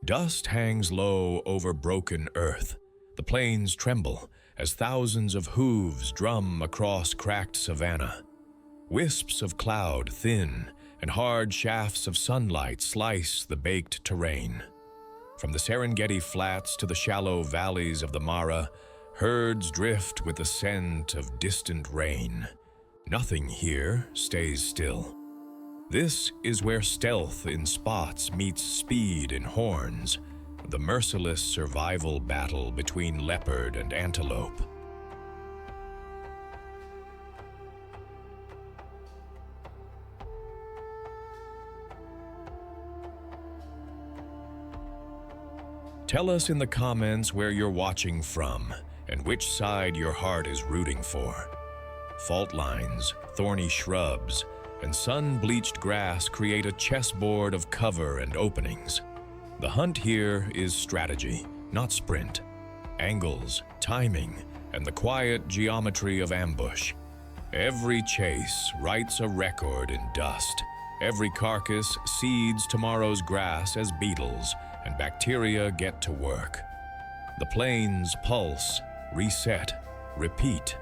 Dust hangs low over broken earth. The plains tremble as thousands of hooves drum across cracked savanna. Wisps of cloud thin and hard shafts of sunlight slice the baked terrain. From the Serengeti flats to the shallow valleys of the Mara, herds drift with the scent of distant rain. Nothing here stays still. This is where stealth in spots meets speed in horns, the merciless survival battle between leopard and antelope. Tell us in the comments where you're watching from and which side your heart is rooting for. Fault lines, thorny shrubs, and sun-bleached grass create a chessboard of cover and openings. The hunt here is strategy, not sprint. Angles, timing, and the quiet geometry of ambush. Every chase writes a record in dust. Every carcass seeds tomorrow's grass as beetles and bacteria get to work. The plains pulse, reset, repeat.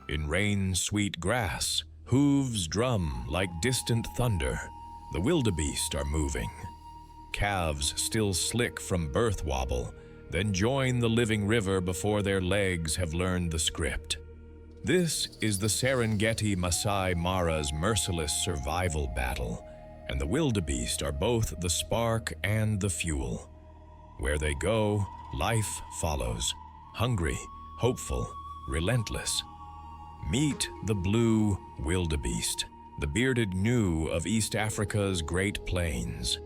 In rain-sweet grass, hooves drum like distant thunder. The wildebeest are moving. Calves still slick from birth wobble, then join the living river before their legs have learned the script. This is the Serengeti Masai Mara's merciless survival battle, and the wildebeest are both the spark and the fuel. Where they go, life follows, hungry, hopeful, relentless. Meet the blue wildebeest, the bearded gnu of East Africa's Great Plains.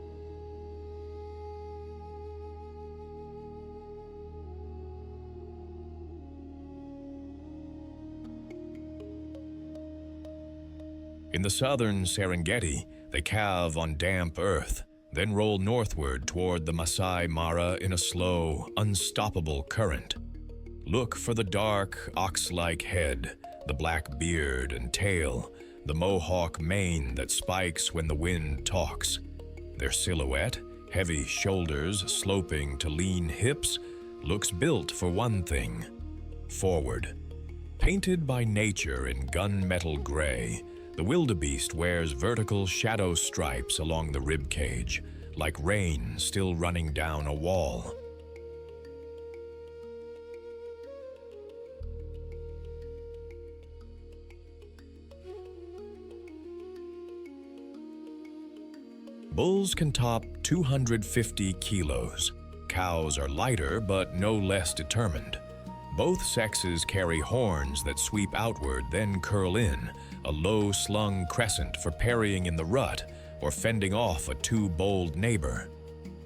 In the southern Serengeti, they calve on damp earth, then roll northward toward the Masai Mara in a slow, unstoppable current. Look for the dark, ox-like head, the black beard and tail, the mohawk mane that spikes when the wind talks. Their silhouette, heavy shoulders sloping to lean hips, looks built for one thing: forward. Painted by nature in gunmetal gray, the wildebeest wears vertical shadow stripes along the rib cage, like rain still running down a wall. Bulls can top 250 kilos. Cows are lighter but no less determined. Both sexes carry horns that sweep outward, then curl in, a low-slung crescent for parrying in the rut or fending off a too bold neighbor.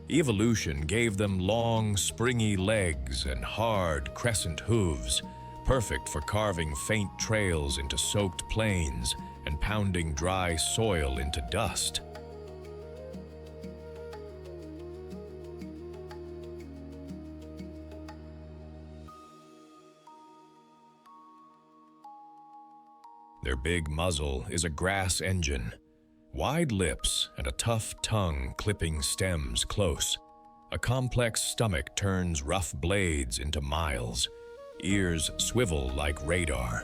Evolution gave them long, springy legs and hard, crescent hooves, perfect for carving faint trails into soaked plains and pounding dry soil into dust. Their big muzzle is a grass engine, wide lips and a tough tongue clipping stems close. A complex stomach turns rough blades into miles. Ears swivel like radar.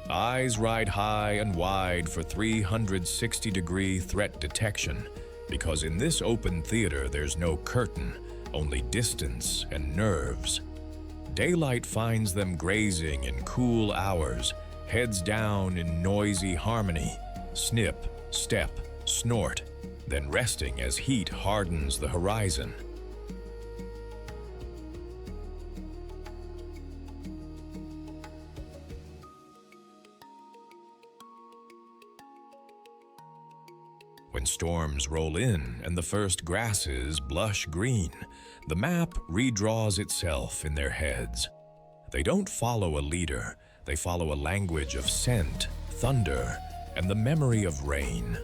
Eyes ride high and wide for 360-degree threat detection, because in this open theater there's no curtain, only distance and nerves. Daylight finds them grazing in cool hours, heads down in noisy harmony, snip, step, snort, then resting as heat hardens the horizon. When storms roll in and the first grasses blush green, the map redraws itself in their heads. They don't follow a leader, they follow a language of scent, thunder, and the memory of rain.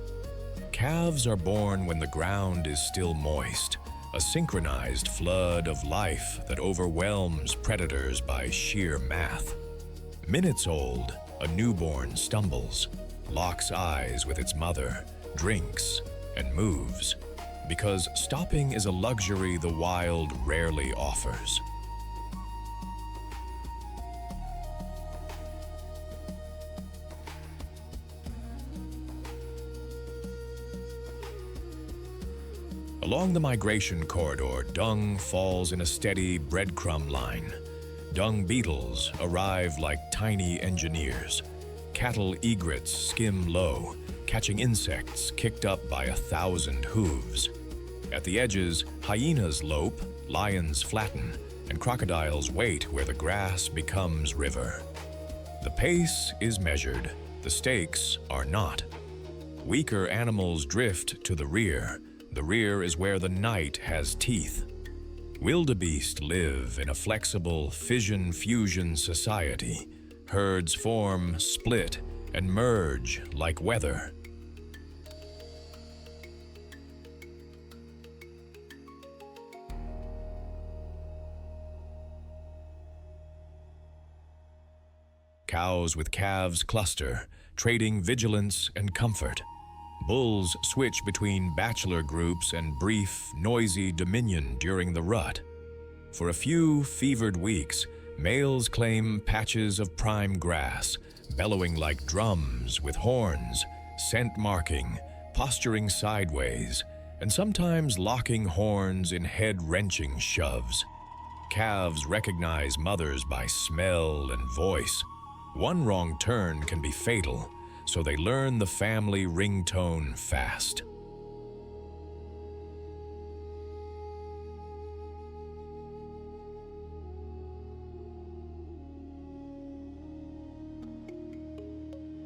Calves are born when the ground is still moist, a synchronized flood of life that overwhelms predators by sheer math. Minutes old, a newborn stumbles, locks eyes with its mother, drinks, and moves, because stopping is a luxury the wild rarely offers. Along the migration corridor, dung falls in a steady breadcrumb line. Dung beetles arrive like tiny engineers. Cattle egrets skim low, catching insects kicked up by 1,000 hooves. At the edges, hyenas lope, lions flatten, and crocodiles wait where the grass becomes river. The pace is measured, the stakes are not. Weaker animals drift to the rear. The rear is where the night has teeth. Wildebeest live in a flexible fission-fusion society. Herds form, split, and merge like weather. Cows with calves cluster, trading vigilance and comfort. Bulls switch between bachelor groups and brief, noisy dominion during the rut. For a few fevered weeks, males claim patches of prime grass, bellowing like drums with horns, scent marking, posturing sideways, and sometimes locking horns in head-wrenching shoves. Calves recognize mothers by smell and voice. One wrong turn can be fatal, so they learn the family ringtone fast.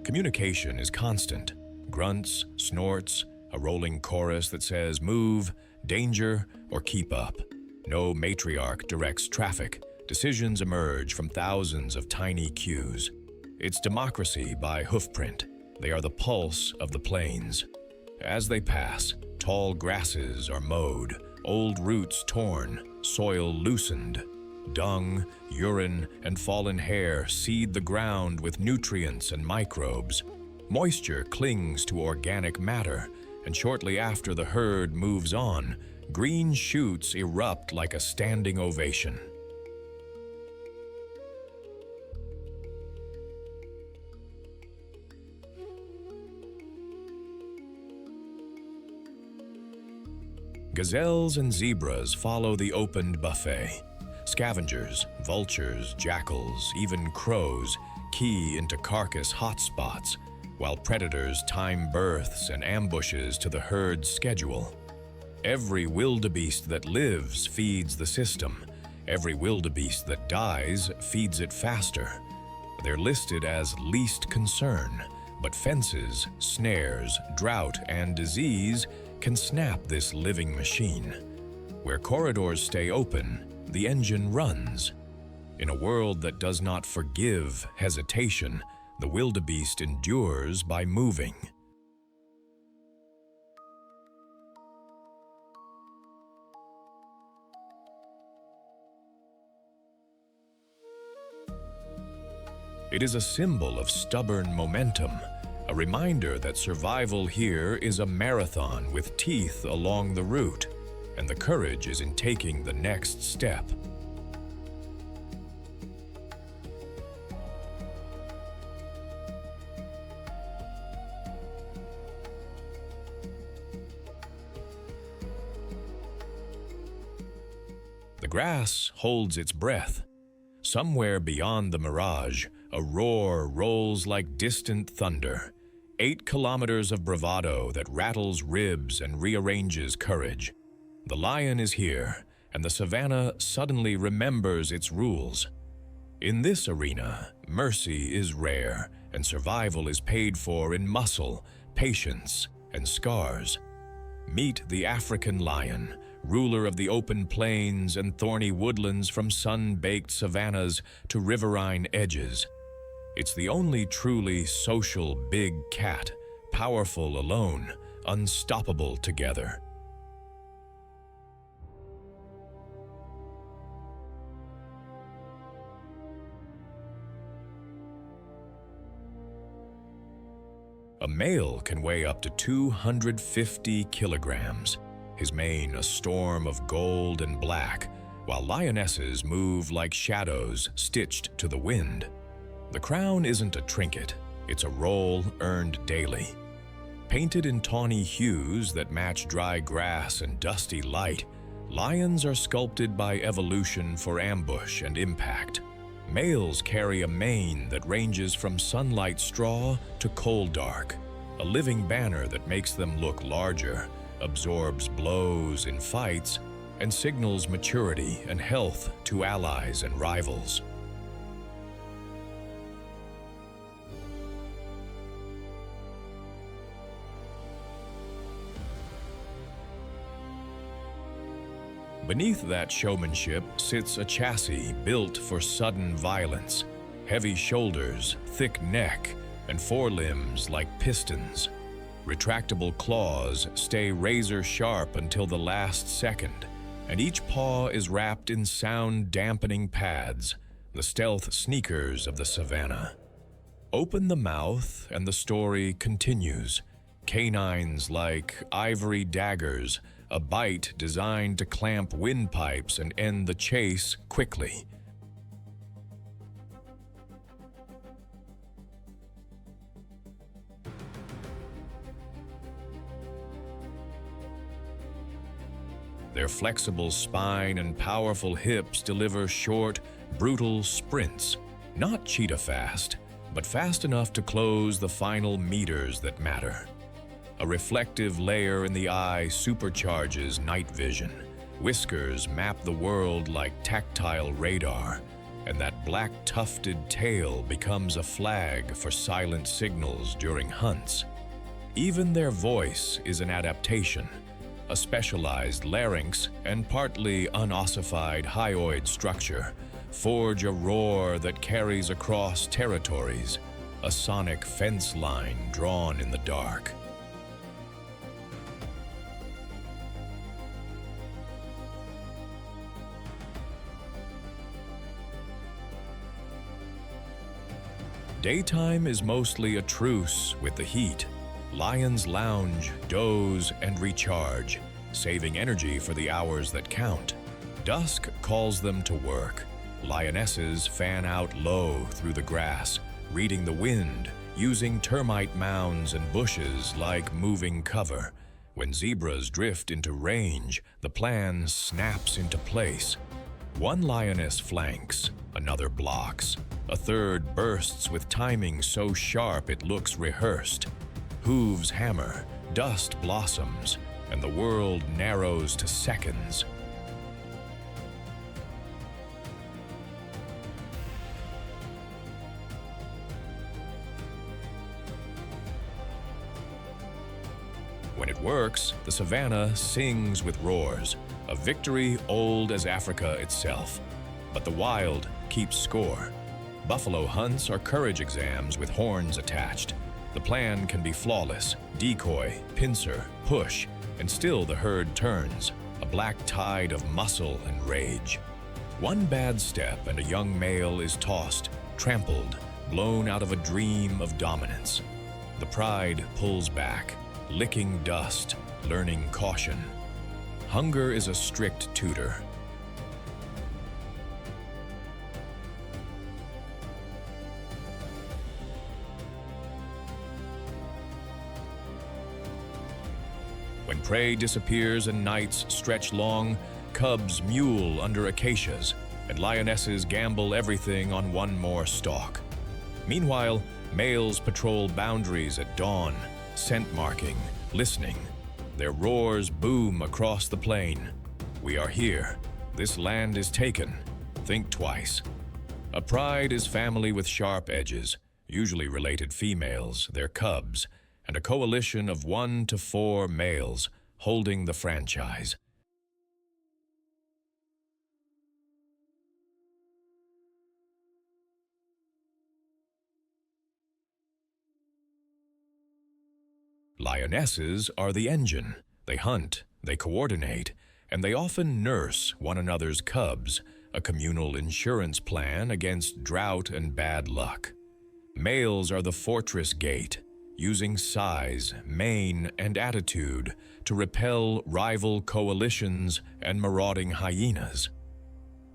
Communication is constant. Grunts, snorts, a rolling chorus that says move, danger, or keep up. No matriarch directs traffic. Decisions emerge from thousands of tiny cues. It's democracy by hoofprint. They are the pulse of the plains. As they pass, tall grasses are mowed, old roots torn, soil loosened. Dung, urine, and fallen hair seed the ground with nutrients and microbes. Moisture clings to organic matter, and shortly after the herd moves on, green shoots erupt like a standing ovation. Gazelles and zebras follow the opened buffet. Scavengers, vultures, jackals, even crows key into carcass hotspots, while predators time births and ambushes to the herd's schedule. Every wildebeest that lives feeds the system. Every wildebeest that dies feeds it faster. They're listed as least concern, but fences, snares, drought, and disease can snap this living machine. Where corridors stay open, the engine runs. In a world that does not forgive hesitation, the wildebeest endures by moving. It is a symbol of stubborn momentum, a reminder that survival here is a marathon with teeth along the route, and the courage is in taking the next step. The grass holds its breath. Somewhere beyond the mirage, a roar rolls like distant thunder. 8 kilometers of bravado that rattles ribs and rearranges courage. The lion is here, and the savannah suddenly remembers its rules. In this arena, mercy is rare, and survival is paid for in muscle, patience, and scars. Meet the African lion, ruler of the open plains and thorny woodlands from sun-baked savannas to riverine edges. It's the only truly social big cat, powerful alone, unstoppable together. male can weigh up to 250 kilograms, his mane a storm of gold and black, while lionesses move like shadows stitched to the wind. The crown isn't a trinket, it's a role earned daily. Painted in tawny hues that match dry grass and dusty light, lions are sculpted by evolution for ambush and impact. Males carry a mane that ranges from sunlight straw to coal dark, a living banner that makes them look larger, absorbs blows in fights, and signals maturity and health to allies and rivals. Beneath that showmanship sits a chassis built for sudden violence, heavy shoulders, thick neck, and forelimbs like pistons. Retractable claws stay razor-sharp until the last second, and each paw is wrapped in sound-dampening pads, the stealth sneakers of the savannah. Open the mouth and the story continues. Canines like ivory daggers, a bite designed to clamp windpipes and end the chase quickly. Their flexible spine and powerful hips deliver short, brutal sprints, not cheetah fast, but fast enough to close the final meters that matter. A reflective layer in the eye supercharges night vision. Whiskers map the world like tactile radar, and that black tufted tail becomes a flag for silent signals during hunts. Even their voice is an adaptation, a specialized larynx and partly unossified hyoid structure forge a roar that carries across territories, a sonic fence line drawn in the dark. Daytime is mostly a truce with the heat. Lions lounge, doze, and recharge, saving energy for the hours that count. Dusk calls them to work. Lionesses fan out low through the grass, reading the wind, using termite mounds and bushes like moving cover. When zebras drift into range, the plan snaps into place. One lioness flanks, another blocks. A third bursts with timing so sharp it looks rehearsed. Hooves hammer, dust blossoms, and the world narrows to seconds. When it works, the savannah sings with roars, a victory old as Africa itself. But the wild keeps score. Buffalo hunts are courage exams with horns attached. The plan can be flawless: decoy, pincer, push, and still the herd turns, a black tide of muscle and rage. One bad step and a young male is tossed, trampled, blown out of a dream of dominance. The pride pulls back, licking dust, learning caution. Hunger is a strict tutor. When prey disappears and nights stretch long, cubs mule under acacias, and lionesses gamble everything on one more stalk. Meanwhile, males patrol boundaries at dawn, scent marking, listening. Their roars boom across the plain. We are here. This land is taken. Think twice. A pride is family with sharp edges, usually related females, their cubs, and a coalition of 1 to 4 males holding the franchise. Lionesses are the engine. They hunt, they coordinate, and they often nurse one another's cubs, a communal insurance plan against drought and bad luck. Males are the fortress gate. using size, mane, and attitude to repel rival coalitions and marauding hyenas.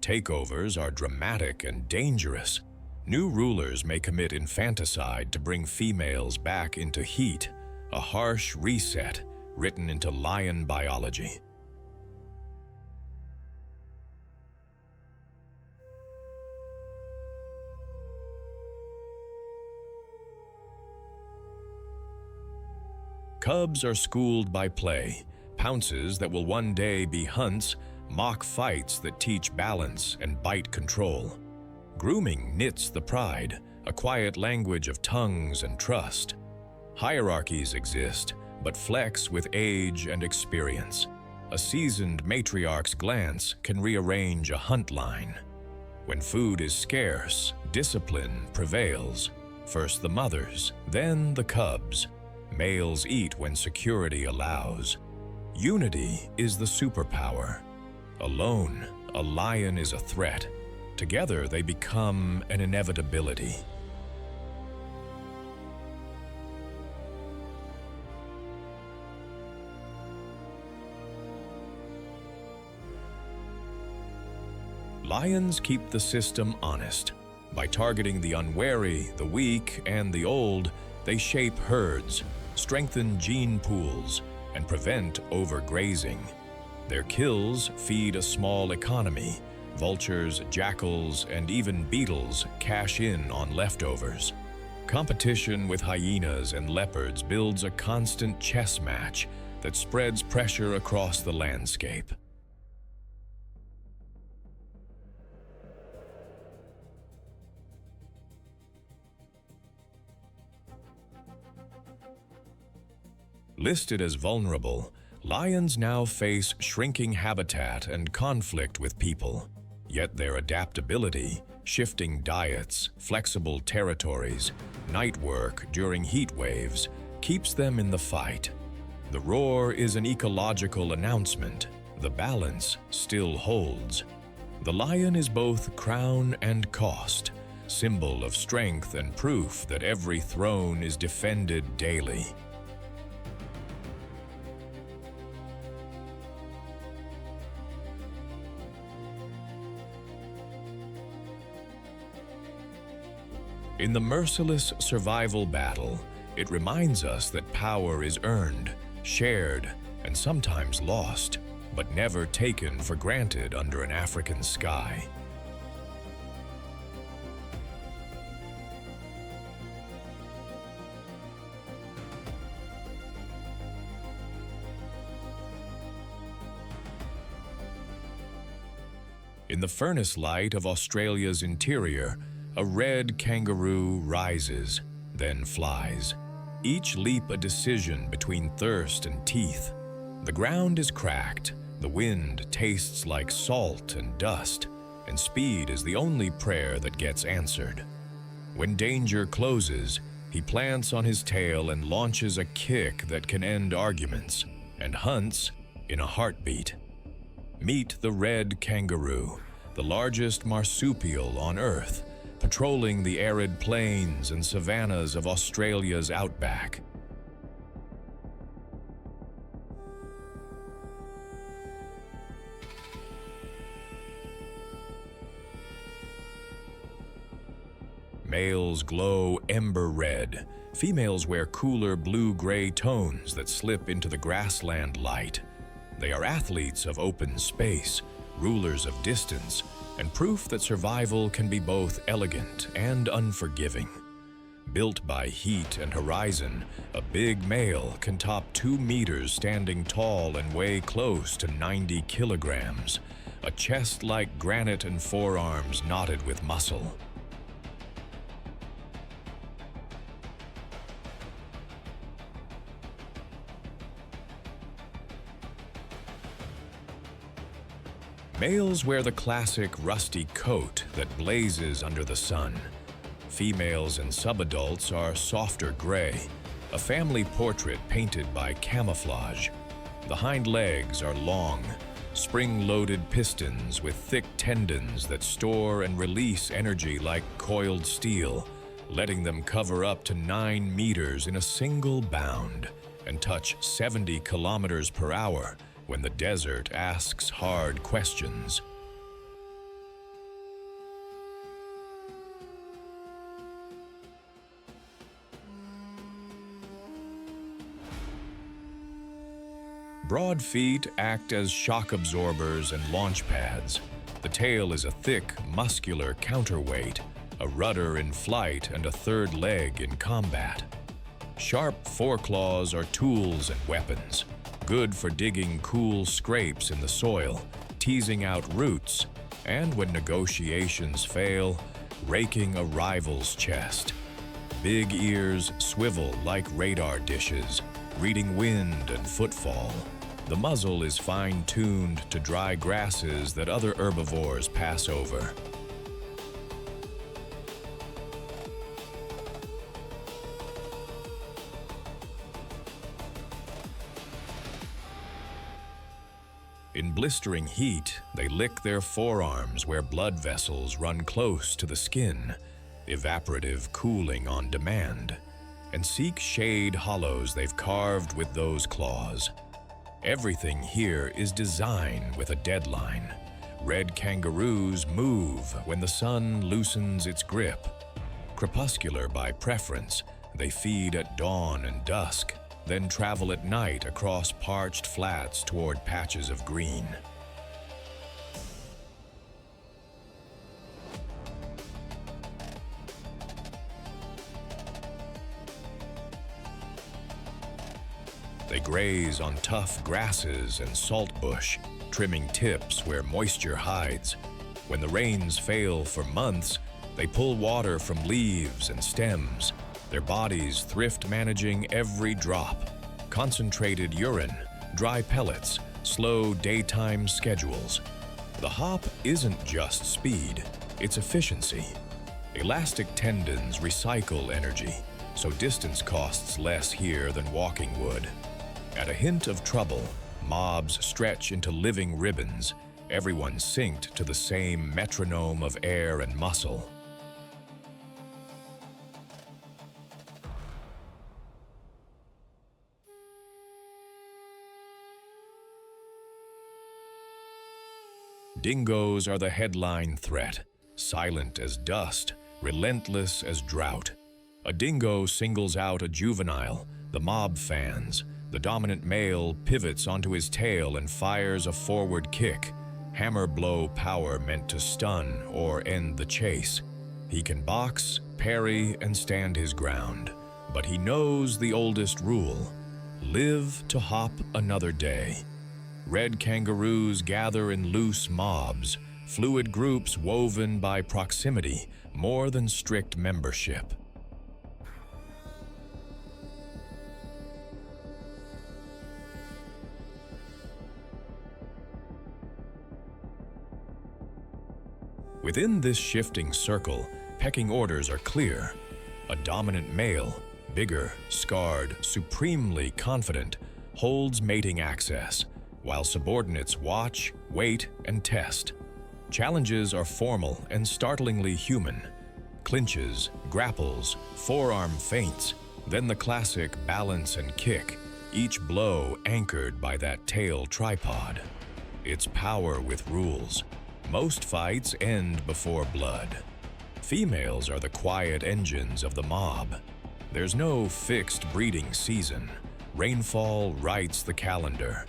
Takeovers are dramatic and dangerous. New rulers may commit infanticide to bring females back into heat, a harsh reset written into lion biology. Cubs are schooled by play, pounces that will one day be hunts, mock fights that teach balance and bite control. Grooming knits the pride, a quiet language of tongues and trust. Hierarchies exist, but flex with age and experience. A seasoned matriarch's glance can rearrange a hunt line. When food is scarce, discipline prevails. First the mothers, then the cubs. Males eat when security allows. Unity is the superpower. Alone, a lion is a threat. Together, they become an inevitability. Lions keep the system honest. By targeting the unwary, the weak, and the old, they shape herds, strengthen gene pools, and prevent overgrazing. Their kills feed a small economy. Vultures, jackals, and even beetles cash in on leftovers. Competition with hyenas and leopards builds a constant chess match that spreads pressure across the landscape. Listed as vulnerable, lions now face shrinking habitat and conflict with people. Yet their adaptability, shifting diets, flexible territories, night work during heat waves, keeps them in the fight. The roar is an ecological announcement. The balance still holds. The lion is both crown and cost, symbol of strength and proof that every throne is defended daily. In the merciless survival battle, it reminds us that power is earned, shared, and sometimes lost, but never taken for granted under an African sky. In the furnace light of Australia's interior, a red kangaroo rises, then flies. Each leap a decision between thirst and teeth. The ground is cracked, the wind tastes like salt and dust, and speed is the only prayer that gets answered. When danger closes, he plants on his tail and launches a kick that can end arguments, and hunts in a heartbeat. Meet the red kangaroo, the largest marsupial on Earth, patrolling the arid plains and savannas of Australia's outback. Males glow ember red. Females wear cooler blue-gray tones that slip into the grassland light. They are athletes of open space, rulers of distance, and proof that survival can be both elegant and unforgiving. Built by heat and horizon, a big male can top 2 meters standing tall and weigh close to 90 kilograms, a chest like granite and forearms knotted with muscle. Males wear the classic rusty coat that blazes under the sun. Females and subadults are softer gray, a family portrait painted by camouflage. The hind legs are long, spring-loaded pistons with thick tendons that store and release energy like coiled steel, letting them cover up to 9 meters in a single bound and touch 70 kilometers per hour when the desert asks hard questions. Broad feet act as shock absorbers and launch pads. The tail is a thick, muscular counterweight, a rudder in flight and a third leg in combat. Sharp foreclaws are tools and weapons, good for digging cool scrapes in the soil, teasing out roots, and when negotiations fail, raking a rival's chest. Big ears swivel like radar dishes, reading wind and footfall. The muzzle is fine-tuned to dry grasses that other herbivores pass over. In blistering heat, they lick their forearms where blood vessels run close to the skin, evaporative cooling on demand, and seek shade hollows they've carved with those claws. Everything here is design with a deadline. Red kangaroos move when the sun loosens its grip. Crepuscular by preference, they feed at dawn and dusk, then travel at night across parched flats toward patches of green. They graze on tough grasses and saltbush, trimming tips where moisture hides. When the rains fail for months, they pull water from leaves and stems, their bodies thrift managing every drop. Concentrated urine, dry pellets, slow daytime schedules. The hop isn't just speed, it's efficiency. Elastic tendons recycle energy, so distance costs less here than walking would. At a hint of trouble, mobs stretch into living ribbons, everyone synced to the same metronome of air and muscle. Dingoes are the headline threat, silent as dust, relentless as drought. A dingo singles out a juvenile, the mob fans. The dominant male pivots onto his tail and fires a forward kick, hammer blow power meant to stun or end the chase. He can box, parry, and stand his ground, but he knows the oldest rule: live to hop another day. Red kangaroos gather in loose mobs, fluid groups woven by proximity more than strict membership. Within this shifting circle, pecking orders are clear. A dominant male, bigger, scarred, supremely confident, holds mating access, while subordinates watch, wait, and test. Challenges are formal and startlingly human. Clinches, grapples, forearm feints, then the classic balance and kick, each blow anchored by that tail tripod. It's power with rules. Most fights end before blood. Females are the quiet engines of the mob. There's no fixed breeding season. Rainfall writes the calendar.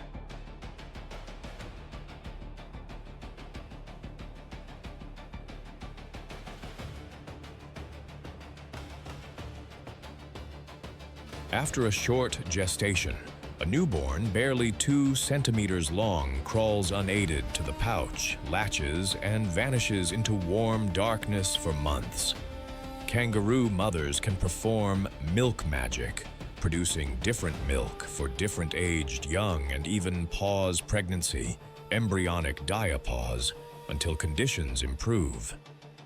After a short gestation, a newborn barely 2 centimeters long crawls unaided to the pouch, latches, and vanishes into warm darkness for months. Kangaroo mothers can perform milk magic, producing different milk for different aged young and even pause pregnancy, embryonic diapause, until conditions improve.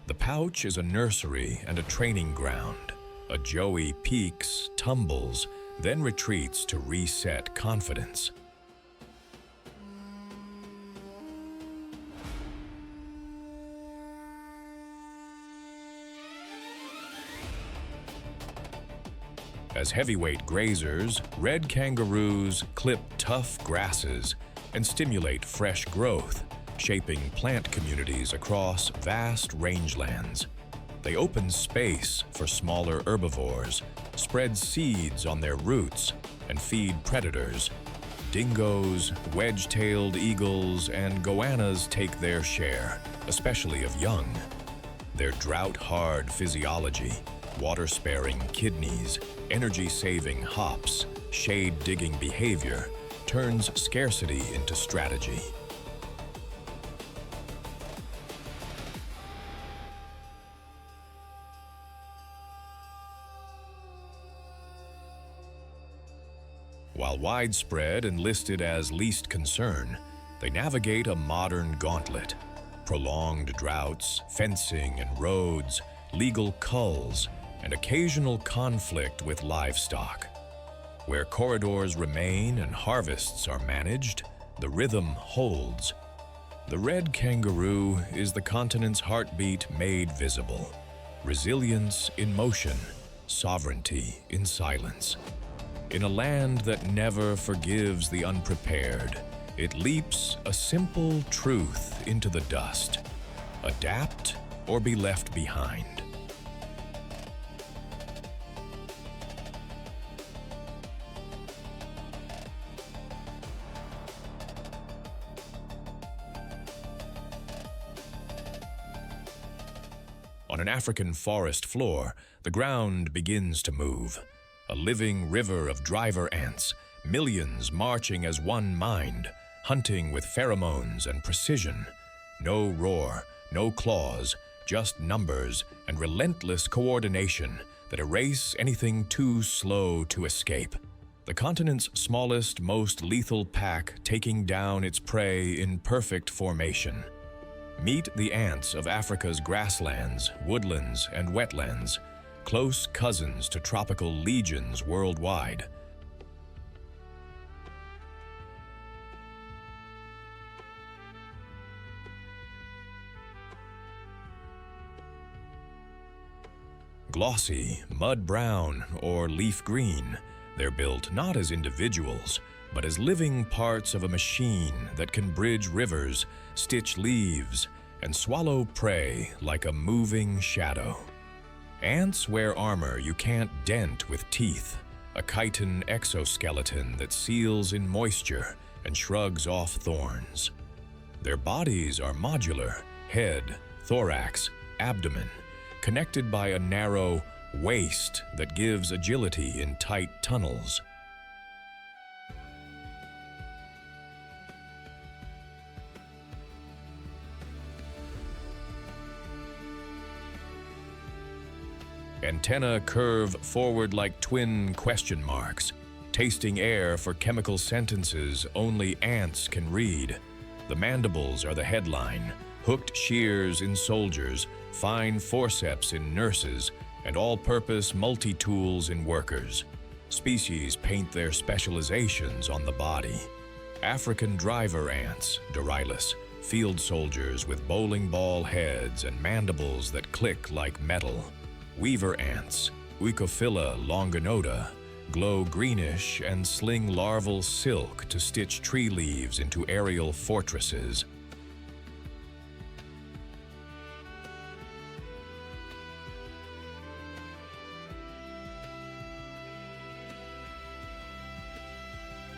The pouch is a nursery and a training ground. A joey peaks, tumbles, then retreats to reset confidence. As heavyweight grazers, red kangaroos clip tough grasses and stimulate fresh growth, shaping plant communities across vast rangelands. They open space for smaller herbivores, spread seeds on their roots, and feed predators. Dingoes, wedge-tailed eagles, and goannas take their share, especially of young. Their drought-hard physiology, water-sparing kidneys, energy-saving hops, shade-digging behavior turns scarcity into strategy. While widespread and listed as least concern, they navigate a modern gauntlet. Prolonged droughts, fencing and roads, legal culls, and occasional conflict with livestock. Where corridors remain and harvests are managed, the rhythm holds. The red kangaroo is the continent's heartbeat made visible. Resilience in motion, sovereignty in silence. In a land that never forgives the unprepared, it leaps a simple truth into the dust: adapt or be left behind. On an African forest floor, the ground begins to move. A living river of driver ants, millions marching as one mind, hunting with pheromones and precision. No roar, no claws, just numbers and relentless coordination that erase anything too slow to escape. The continent's smallest, most lethal pack taking down its prey in perfect formation. Meet the ants of Africa's grasslands, woodlands, and wetlands, close cousins to tropical legions worldwide. Glossy, mud brown, or leaf green, they're built not as individuals, but as living parts of a machine that can bridge rivers, stitch leaves, and swallow prey like a moving shadow. Ants wear armor you can't dent with teeth, a chitin exoskeleton that seals in moisture and shrugs off thorns. Their bodies are modular: head, thorax, abdomen, connected by a narrow waist that gives agility in tight tunnels. Antennae curve forward like twin question marks, tasting air for chemical sentences only ants can read. The mandibles are the headline, hooked shears in soldiers, fine forceps in nurses, and all-purpose multi-tools in workers. Species paint their specializations on the body. African driver ants, Dorylis, field soldiers with bowling ball heads and mandibles that click like metal. Weaver ants, Oecophila longinota, glow greenish and sling larval silk to stitch tree leaves into aerial fortresses.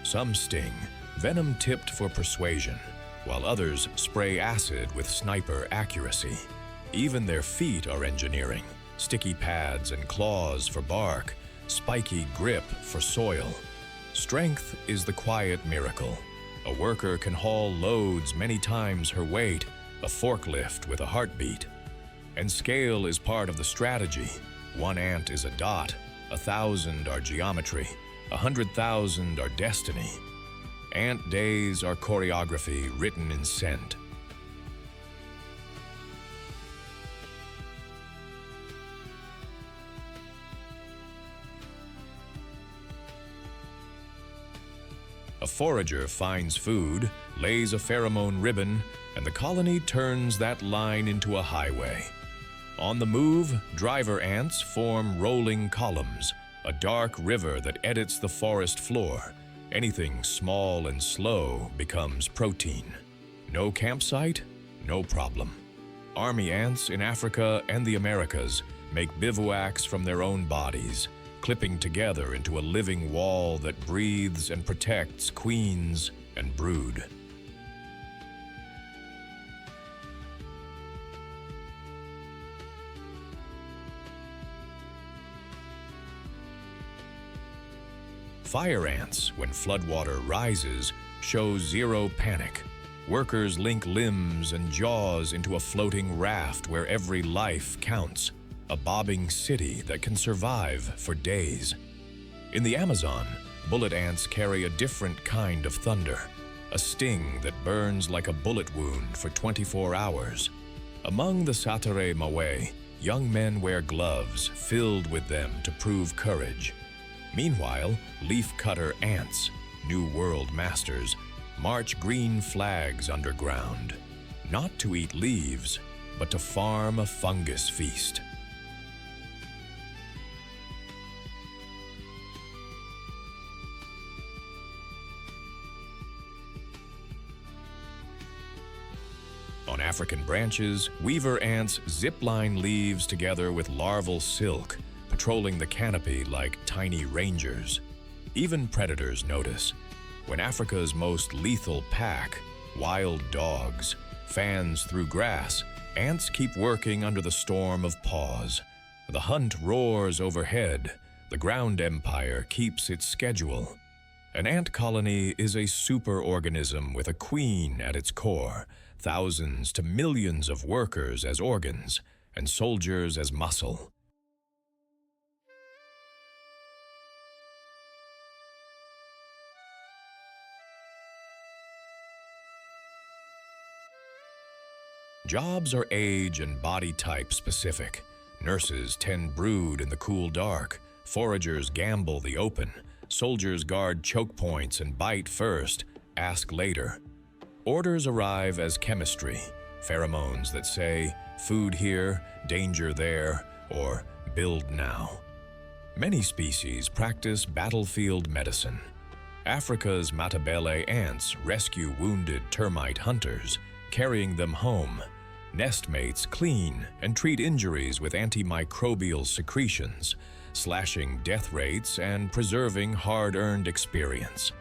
Some sting, venom tipped for persuasion, while others spray acid with sniper accuracy. Even their feet are engineering. Sticky pads and claws for bark, spiky grip for soil. Strength is the quiet miracle. A worker can haul loads many times her weight, a forklift with a heartbeat. And scale is part of the strategy. One ant is a dot, 1,000 are geometry, 100,000 are destiny. Ant days are choreography written in scent. A forager finds food, lays a pheromone ribbon, and the colony turns that line into a highway. On the move, driver ants form rolling columns, a dark river that edits the forest floor. Anything small and slow becomes protein. No campsite? No problem. Army ants in Africa and the Americas make bivouacs from their own bodies, clipping together into a living wall that breathes and protects queens and brood. Fire ants, when floodwater rises, show zero panic. Workers link limbs and jaws into a floating raft where every life counts, a bobbing city that can survive for days. In the Amazon, bullet ants carry a different kind of thunder, a sting that burns like a bullet wound for 24 hours. Among the Satare Mawe, young men wear gloves filled with them to prove courage. Meanwhile, leafcutter ants, New World masters, march green flags underground, not to eat leaves, but to farm a fungus feast. On African branches, weaver ants zipline leaves together with larval silk, patrolling the canopy like tiny rangers. Even predators notice. When Africa's most lethal pack, wild dogs, fans through grass, ants keep working under the storm of paws. The hunt roars overhead. The ground empire keeps its schedule. An ant colony is a superorganism with a queen at its core, thousands to millions of workers as organs, and soldiers as muscle. Jobs are age and body type specific. Nurses tend brood in the cool dark. Foragers gamble the open. Soldiers guard choke points and bite first, ask later. Orders arrive as chemistry, pheromones that say, food here, danger there, or build now. Many species practice battlefield medicine. Africa's Matabele ants rescue wounded termite hunters, carrying them home. Nestmates clean and treat injuries with antimicrobial secretions, slashing death rates and preserving hard-earned experience.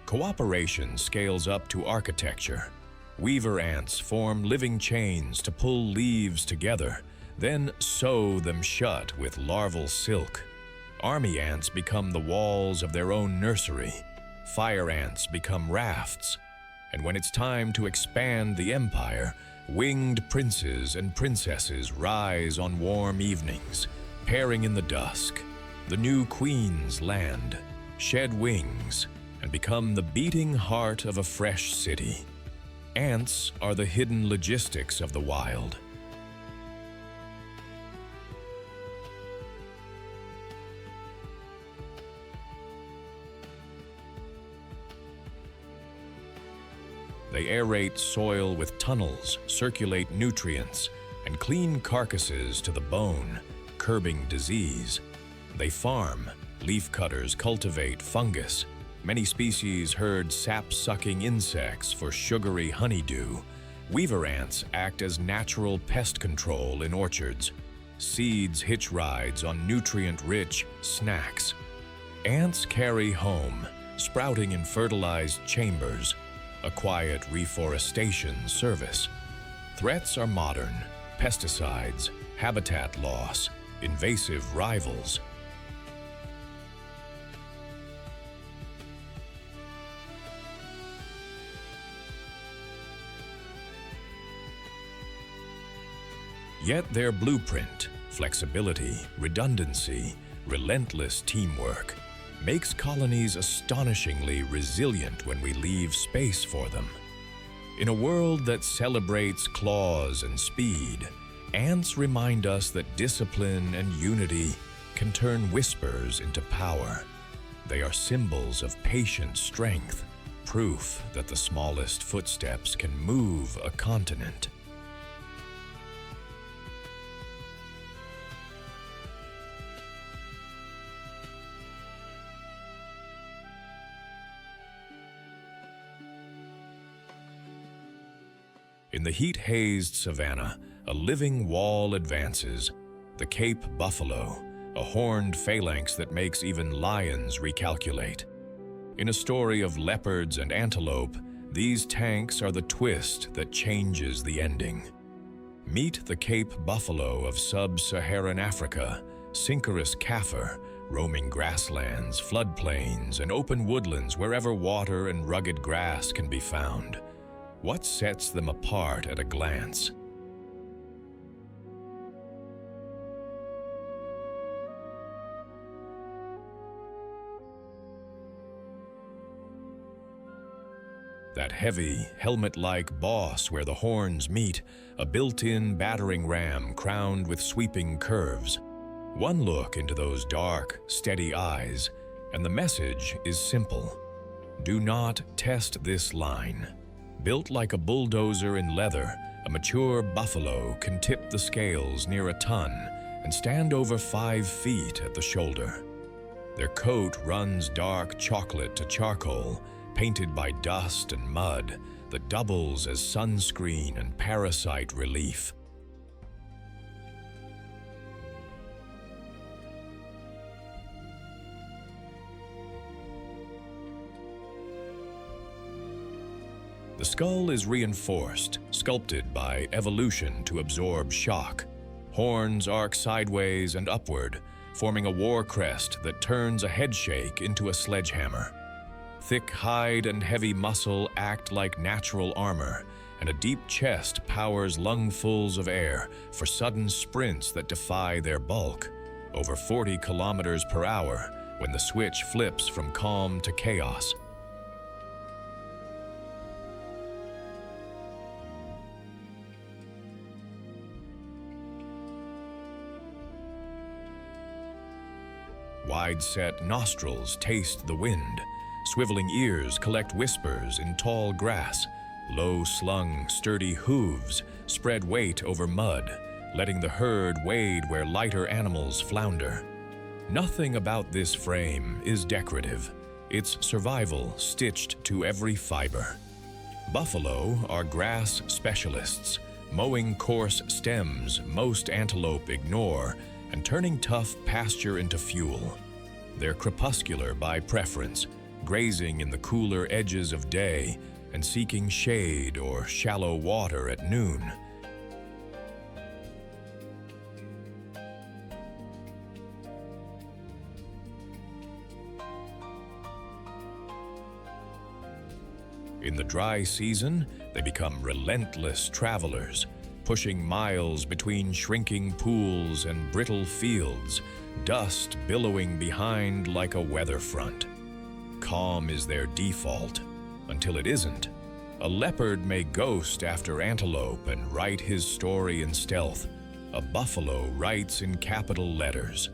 Cooperation scales up to architecture. Weaver ants form living chains to pull leaves together, then sew them shut with larval silk. Army ants become the walls of their own nursery. Fire ants become rafts. And when it's time to expand the empire, winged princes and princesses rise on warm evenings, pairing in the dusk. The new queens land, shed wings, and become the beating heart of a fresh city. Ants are the hidden logistics of the wild. They aerate soil with tunnels, circulate nutrients, and clean carcasses to the bone, curbing disease. They farm. Leafcutters cultivate fungus. Many species herd sap-sucking insects for sugary honeydew. Weaver ants act as natural pest control in orchards. Seeds hitch rides on nutrient-rich snacks. Ants carry home, sprouting in fertilized chambers, a quiet reforestation service. Threats are modern: pesticides, habitat loss, invasive rivals. Yet their blueprint, flexibility, redundancy, relentless teamwork, makes colonies astonishingly resilient when we leave space for them. In a world that celebrates claws and speed, ants remind us that discipline and unity can turn whispers into power. They are symbols of patient strength, proof that the smallest footsteps can move a continent. In the heat-hazed savanna, a living wall advances, the Cape buffalo, a horned phalanx that makes even lions recalculate. In a story of leopards and antelope, these tanks are the twist that changes the ending. Meet the Cape buffalo of sub-Saharan Africa, Synchorus kaffir, roaming grasslands, floodplains, and open woodlands wherever water and rugged grass can be found. What sets them apart at a glance? That heavy, helmet-like boss where the horns meet, a built-in battering ram crowned with sweeping curves. One look into those dark, steady eyes, and the message is simple. Do not test this line. Built like a bulldozer in leather, a mature buffalo can tip the scales near a ton and stand over 5 feet at the shoulder. Their coat runs dark chocolate to charcoal, painted by dust and mud, that doubles as sunscreen and parasite relief. The skull is reinforced, sculpted by evolution to absorb shock. Horns arc sideways and upward, forming a war crest that turns a headshake into a sledgehammer. Thick hide and heavy muscle act like natural armor, and a deep chest powers lungfuls of air for sudden sprints that defy their bulk, over 40 kilometers per hour when the switch flips from calm to chaos. Wide-set nostrils taste the wind. Swiveling ears collect whispers in tall grass. Low-slung, sturdy hooves spread weight over mud, letting the herd wade where lighter animals flounder. Nothing about this frame is decorative. It's survival stitched to every fiber. Buffalo are grass specialists, mowing coarse stems most antelope ignore and turning tough pasture into fuel. They're crepuscular by preference, grazing in the cooler edges of day and seeking shade or shallow water at noon. In the dry season, they become relentless travelers, pushing miles between shrinking pools and brittle fields, dust billowing behind like a weather front. Calm is their default, until it isn't. A leopard may ghost after antelope and write his story in stealth. A buffalo writes in capital letters.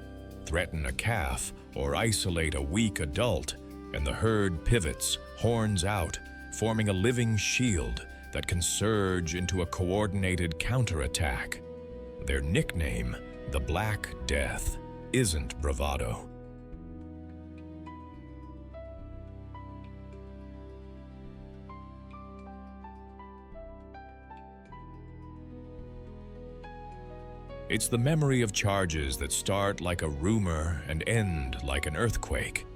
Threaten a calf or isolate a weak adult, and the herd pivots, horns out, forming a living shield that can surge into a coordinated counterattack. Their nickname, the Black Death, isn't bravado. It's the memory of charges that start like a rumor and end like an earthquake.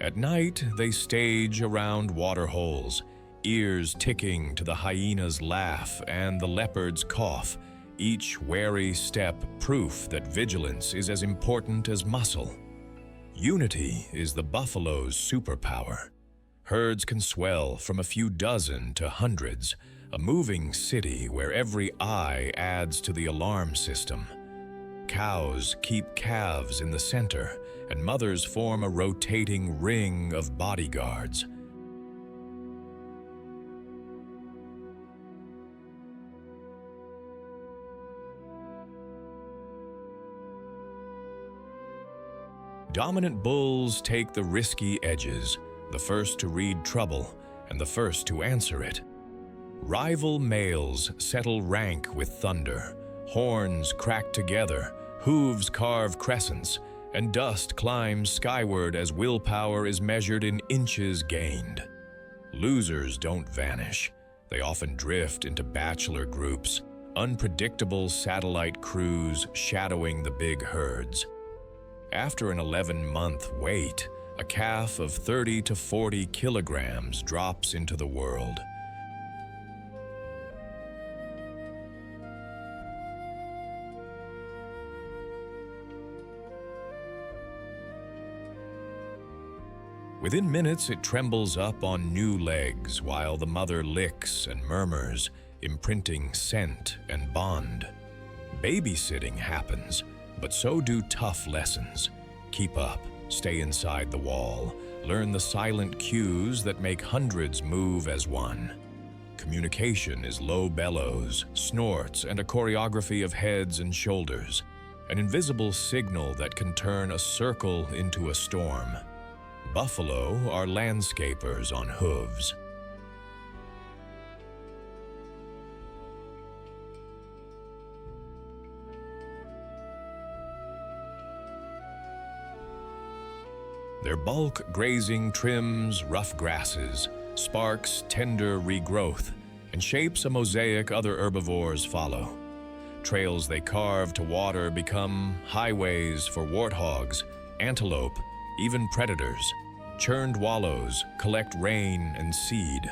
At night, they stage around water holes, ears ticking to the hyena's laugh and the leopard's cough, each wary step proof that vigilance is as important as muscle. Unity is the buffalo's superpower. Herds can swell from a few dozen to hundreds, a moving city where every eye adds to the alarm system. Cows keep calves in the center, and mothers form a rotating ring of bodyguards. Dominant bulls take the risky edges, the first to read trouble, and the first to answer it. Rival males settle rank with thunder, horns crack together, hooves carve crescents, and dust climbs skyward as willpower is measured in inches gained. Losers don't vanish. They often drift into bachelor groups, unpredictable satellite crews shadowing the big herds. After an 11-month wait, a calf of 30 to 40 kilograms drops into the world. Within minutes, it trembles up on new legs while the mother licks and murmurs, imprinting scent and bond. Babysitting happens, but so do tough lessons. Keep up, stay inside the wall, learn the silent cues that make hundreds move as one. Communication is low bellows, snorts, and a choreography of heads and shoulders, an invisible signal that can turn a circle into a storm. Buffalo are landscapers on hooves. Their bulk grazing trims rough grasses, sparks tender regrowth, and shapes a mosaic other herbivores follow. Trails they carve to water become highways for warthogs, antelope, even predators. Churned wallows collect rain and seed.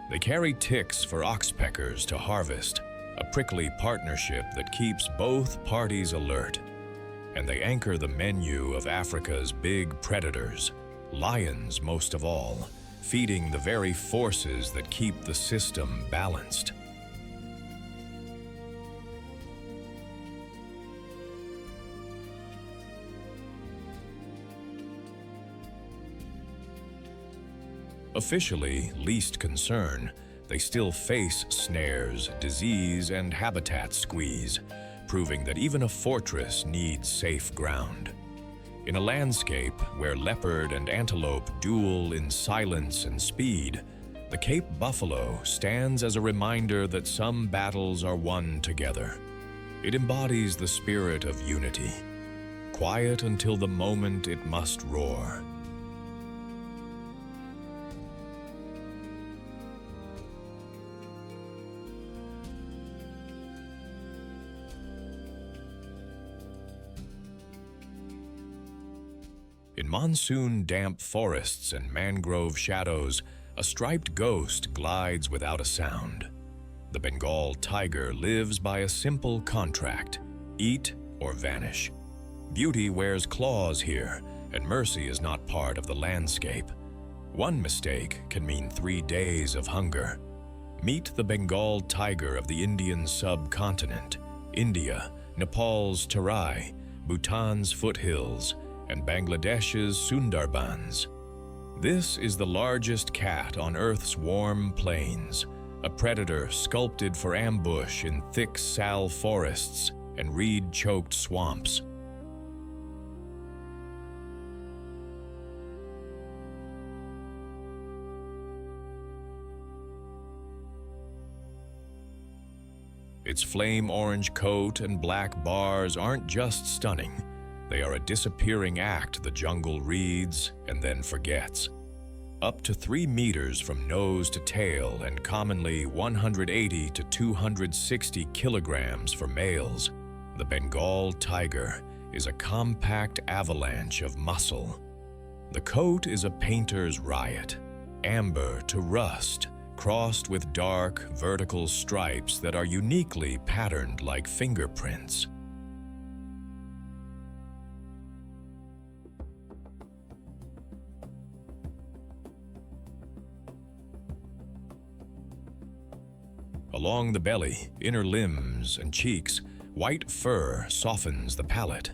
They carry ticks for oxpeckers to harvest, a prickly partnership that keeps both parties alert. And they anchor the menu of Africa's big predators, lions most of all, feeding the very forces that keep the system balanced. Officially least concern, they still face snares, disease, and habitat squeeze, proving that even a fortress needs safe ground. In a landscape where leopard and antelope duel in silence and speed, the Cape buffalo stands as a reminder that some battles are won together. It embodies the spirit of unity, quiet until the moment it must roar. In monsoon damp forests and mangrove shadows, a striped ghost glides without a sound. The Bengal tiger lives by a simple contract: eat or vanish. Beauty wears claws here, and mercy is not part of the landscape. One mistake can mean 3 days of hunger. Meet the Bengal tiger of the Indian subcontinent, India, Nepal's Terai, Bhutan's foothills, and Bangladesh's Sundarbans. This is the largest cat on Earth's warm plains, a predator sculpted for ambush in thick sal forests and reed-choked swamps. Its flame-orange coat and black bars aren't just stunning. They are a disappearing act the jungle reads and then forgets. Up to 3 meters from nose to tail and commonly 180 to 260 kilograms for males, the Bengal tiger is a compact avalanche of muscle. The coat is a painter's riot, amber to rust, crossed with dark, vertical stripes that are uniquely patterned like fingerprints. Along the belly, inner limbs, and cheeks, white fur softens the palate.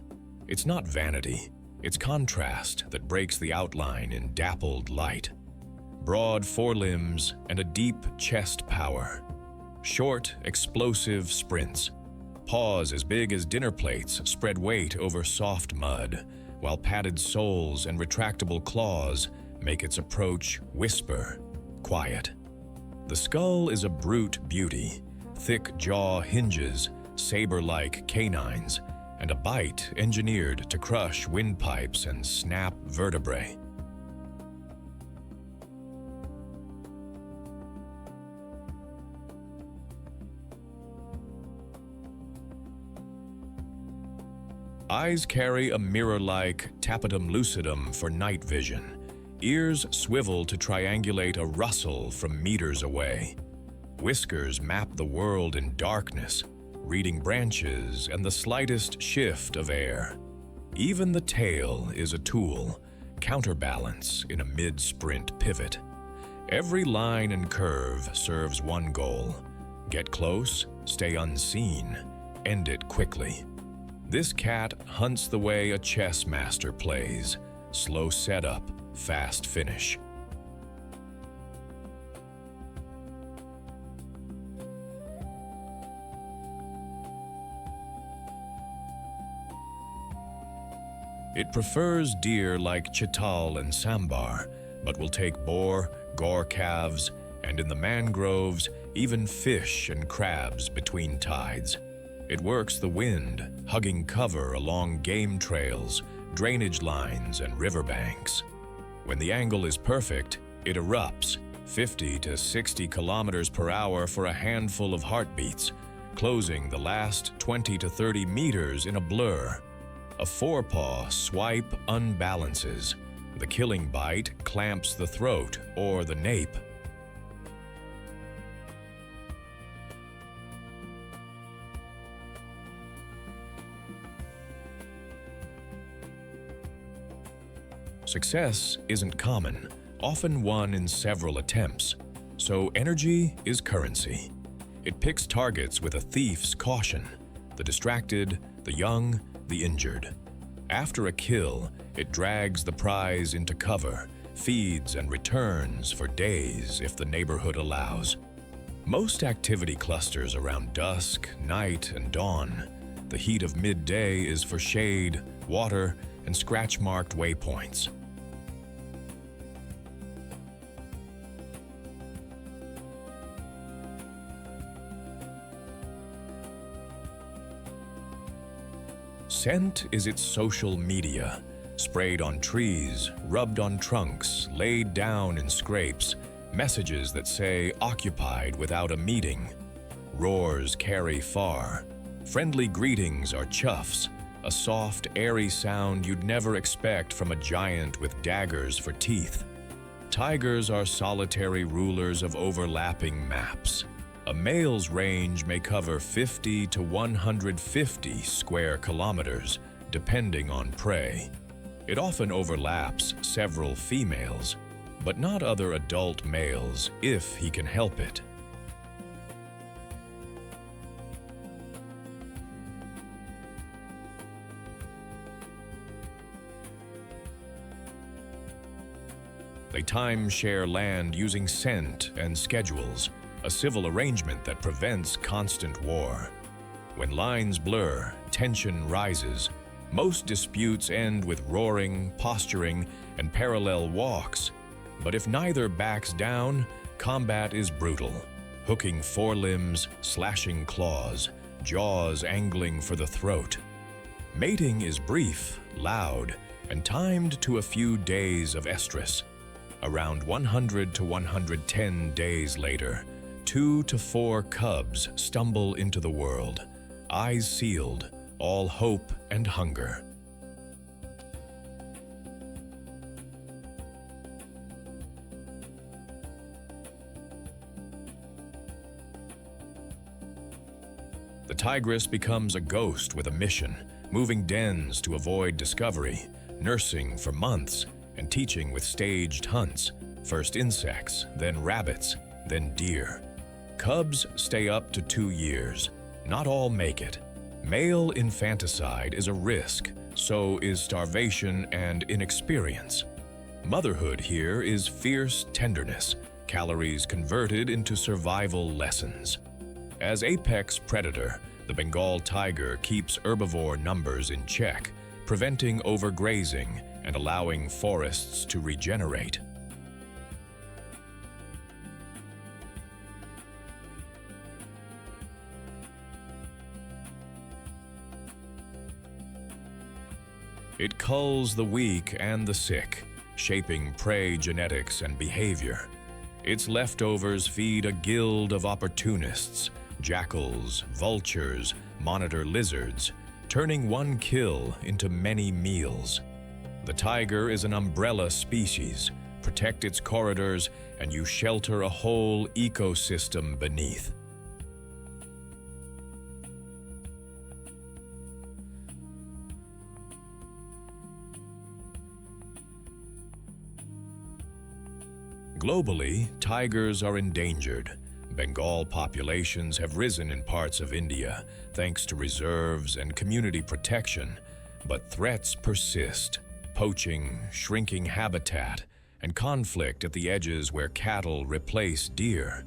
It's not vanity, it's contrast that breaks the outline in dappled light. Broad forelimbs and a deep chest power. Short, explosive sprints. Paws as big as dinner plates spread weight over soft mud, while padded soles and retractable claws make its approach whisper, quiet. The skull is a brute beauty, thick jaw hinges, saber-like canines, and a bite engineered to crush windpipes and snap vertebrae. Eyes carry a mirror-like tapetum lucidum for night vision. Ears swivel to triangulate a rustle from meters away. Whiskers map the world in darkness, reading branches and the slightest shift of air. Even the tail is a tool, counterbalance in a mid-sprint pivot. Every line and curve serves one goal: get close, stay unseen, end it quickly. This cat hunts the way a chess master plays: slow setup, fast finish. It prefers deer like chital and sambar, but will take boar, gore calves, and in the mangroves, even fish and crabs between tides. It works the wind, hugging cover along game trails, drainage lines, and riverbanks. When the angle is perfect, it erupts, 50 to 60 kilometers per hour for a handful of heartbeats, closing the last 20 to 30 meters in a blur. A forepaw swipe unbalances. The killing bite clamps the throat or the nape. Success isn't common, often won in several attempts, so energy is currency. It picks targets with a thief's caution: the distracted, the young, the injured. After a kill, it drags the prize into cover, feeds and returns for days if the neighborhood allows. Most activity clusters around dusk, night, and dawn. The heat of midday is for shade, water, and scratch-marked waypoints. Scent is its social media, sprayed on trees, rubbed on trunks, laid down in scrapes, messages that say occupied without a meeting. Roars carry far. Friendly greetings are chuffs, a soft, airy sound you'd never expect from a giant with daggers for teeth. Tigers are solitary rulers of overlapping maps. A male's range may cover 50 to 150 square kilometers, depending on prey. It often overlaps several females, but not other adult males if he can help it. They time-share land using scent and schedules, a civil arrangement that prevents constant war. When lines blur, tension rises. Most disputes end with roaring, posturing, and parallel walks. But if neither backs down, combat is brutal. Hooking forelimbs, slashing claws, jaws angling for the throat. Mating is brief, loud, and timed to a few days of estrus. Around 100 to 110 days later, 2 to 4 cubs stumble into the world, eyes sealed, all hope and hunger. The tigress becomes a ghost with a mission, moving dens to avoid discovery, nursing for months, and teaching with staged hunts, first insects, then rabbits, then deer. Cubs stay up to 2 years. Not all make it. Male infanticide is a risk, so is starvation and inexperience. Motherhood here is fierce tenderness, calories converted into survival lessons. As apex predator, the Bengal tiger keeps herbivore numbers in check, preventing overgrazing and allowing forests to regenerate. It culls the weak and the sick, shaping prey genetics and behavior. Its leftovers feed a guild of opportunists, jackals, vultures, monitor lizards, turning one kill into many meals. The tiger is an umbrella species. Protect its corridors, and you shelter a whole ecosystem beneath. Globally, tigers are endangered. Bengal populations have risen in parts of India thanks to reserves and community protection, but threats persist: poaching, shrinking habitat, and conflict at the edges where cattle replace deer.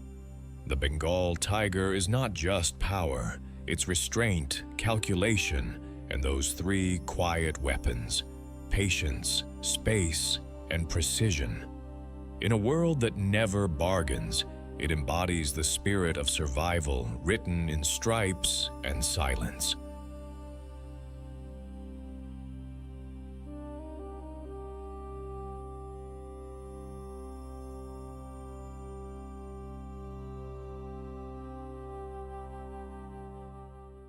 The Bengal tiger is not just power, it's restraint, calculation, and those three quiet weapons: patience, space, and precision. In a world that never bargains, it embodies the spirit of survival written in stripes and silence.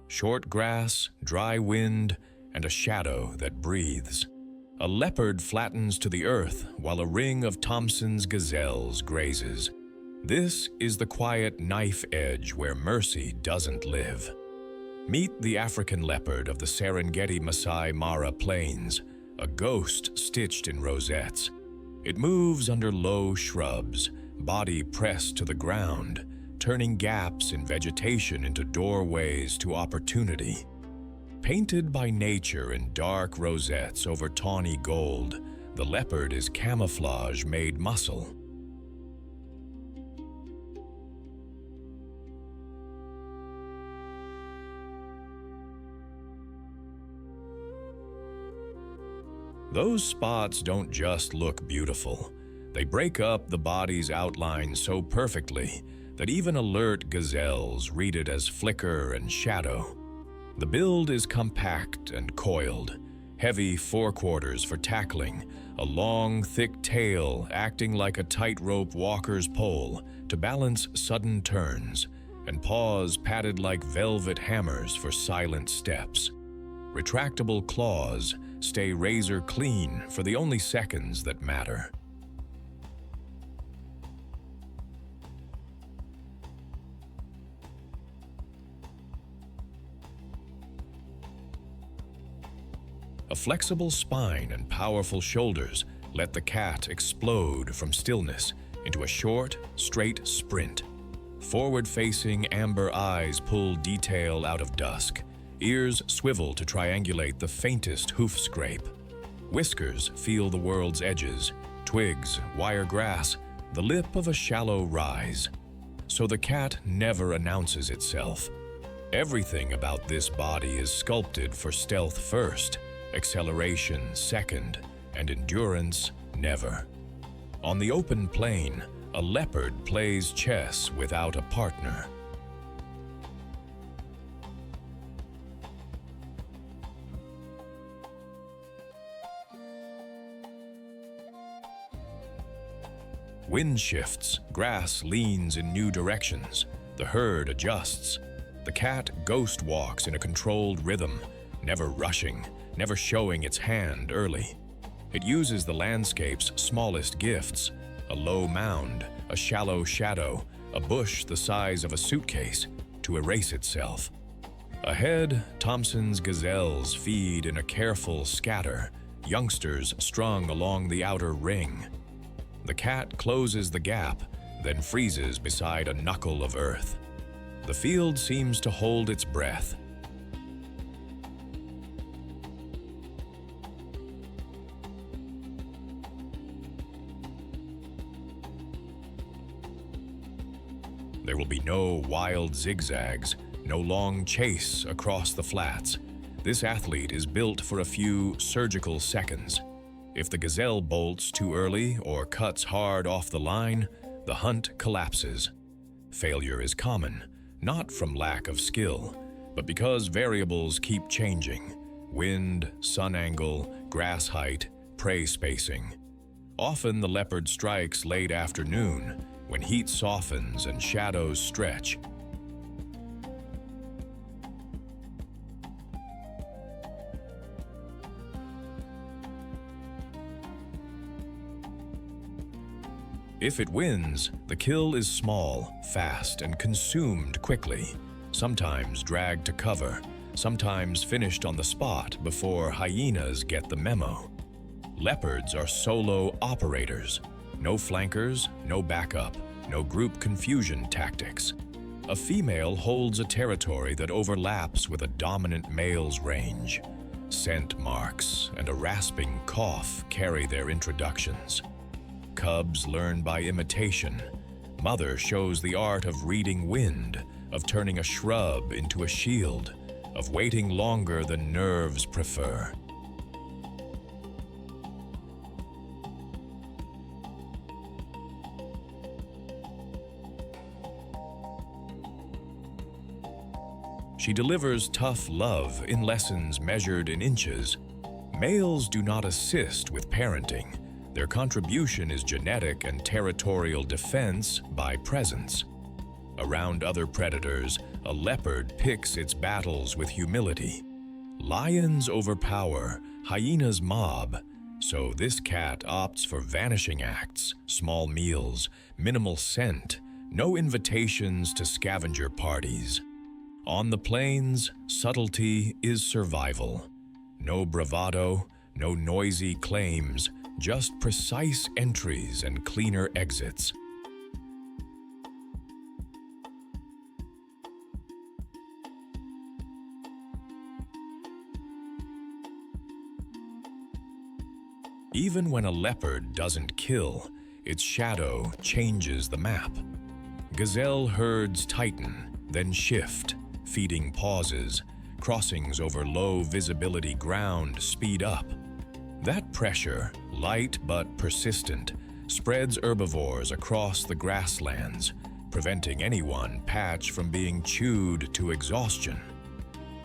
Short grass, dry wind, and a shadow that breathes. A leopard flattens to the earth while a ring of Thompson's gazelles grazes. This is the quiet knife edge where mercy doesn't live. Meet the African leopard of the Serengeti Masai Mara Plains, a ghost stitched in rosettes. It moves under low shrubs, body pressed to the ground, turning gaps in vegetation into doorways to opportunity. Painted by nature in dark rosettes over tawny gold, the leopard is camouflage made muscle. Those spots don't just look beautiful. They break up the body's outline so perfectly that even alert gazelles read it as flicker and shadow. The build is compact and coiled, heavy forequarters for tackling, a long, thick tail acting like a tightrope walker's pole to balance sudden turns, and paws padded like velvet hammers for silent steps. Retractable claws stay razor clean for the only seconds that matter. A flexible spine and powerful shoulders let the cat explode from stillness into a short, straight sprint. Forward-facing amber eyes pull detail out of dusk. Ears swivel to triangulate the faintest hoof scrape. Whiskers feel the world's edges. Twigs, wire grass, the lip of a shallow rise. So the cat never announces itself. Everything about this body is sculpted for stealth first, acceleration second, and endurance never. On the open plain, a leopard plays chess without a partner. Wind shifts, grass leans in new directions, the herd adjusts. The cat ghost walks in a controlled rhythm, never rushing, never showing its hand early. It uses the landscape's smallest gifts: a low mound, a shallow shadow, a bush the size of a suitcase, to erase itself. Ahead, Thompson's gazelles feed in a careful scatter, youngsters strung along the outer ring. The cat closes the gap, then freezes beside a knuckle of earth. The field seems to hold its breath. There will be no wild zigzags, no long chase across the flats. This athlete is built for a few surgical seconds. If the gazelle bolts too early or cuts hard off the line, the hunt collapses. Failure is common, not from lack of skill, but because variables keep changing: wind, sun angle, grass height, prey spacing. Often the leopard strikes late afternoon when heat softens and shadows stretch. If it wins, the kill is small, fast, and consumed quickly, sometimes dragged to cover, sometimes finished on the spot before hyenas get the memo. Leopards are solo operators. No flankers, no backup, no group confusion tactics. A female holds a territory that overlaps with a dominant male's range. Scent marks and a rasping cough carry their introductions. Cubs learn by imitation. Mother shows the art of reading wind, of turning a shrub into a shield, of waiting longer than nerves prefer. She delivers tough love in lessons measured in inches. Males do not assist with parenting. Their contribution is genetic and territorial defense by presence. Around other predators, a leopard picks its battles with humility. Lions overpower, hyenas mob, so this cat opts for vanishing acts, small meals, minimal scent, no invitations to scavenger parties. On the plains, subtlety is survival. No bravado, no noisy claims, just precise entries and cleaner exits. Even when a leopard doesn't kill, its shadow changes the map. Gazelle herds tighten, then shift, feeding pauses, crossings over low visibility ground speed up. That pressure, light but persistent, spreads herbivores across the grasslands, preventing any one patch from being chewed to exhaustion.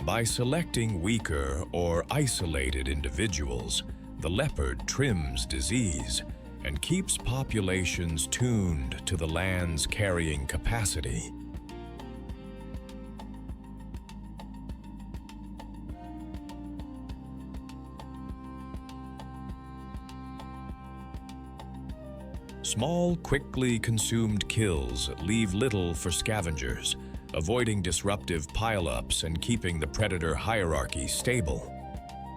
By selecting weaker or isolated individuals, the leopard trims disease and keeps populations tuned to the land's carrying capacity. Small, quickly consumed kills leave little for scavengers, avoiding disruptive pileups and keeping the predator hierarchy stable.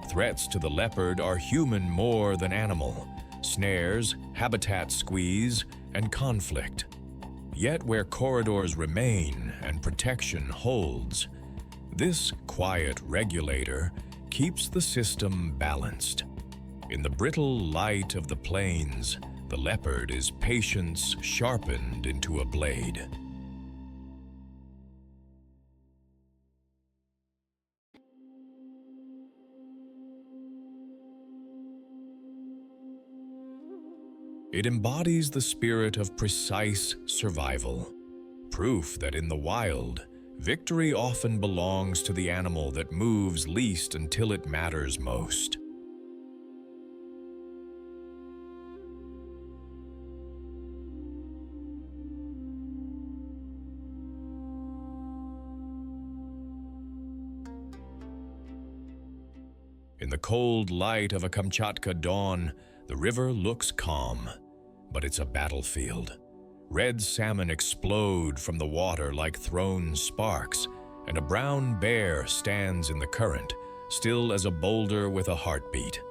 Threats to the leopard are human more than animal: snares, habitat squeeze, and conflict. Yet where corridors remain and protection holds, this quiet regulator keeps the system balanced. In the brittle light of the plains, the leopard is patience sharpened into a blade. It embodies the spirit of precise survival, proof that in the wild, victory often belongs to the animal that moves least until it matters most. In the cold light of a Kamchatka dawn, the river looks calm, but it's a battlefield. Red salmon explode from the water like thrown sparks, and a brown bear stands in the current, still as a boulder with a heartbeat.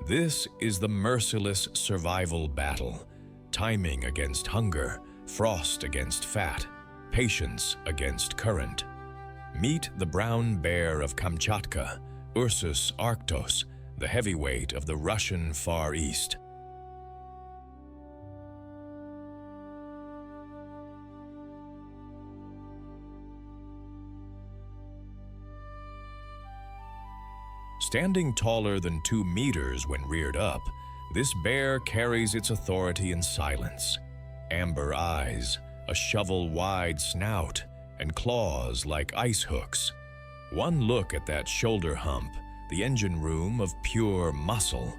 This is the merciless survival battle, timing against hunger, frost against fat, patience against current. Meet the brown bear of Kamchatka, Ursus arctos, the heavyweight of the Russian Far East. Standing taller than 2 meters when reared up, this bear carries its authority in silence. Amber eyes, a shovel-wide snout, and claws like ice hooks. One look at that shoulder hump, the engine room of pure muscle.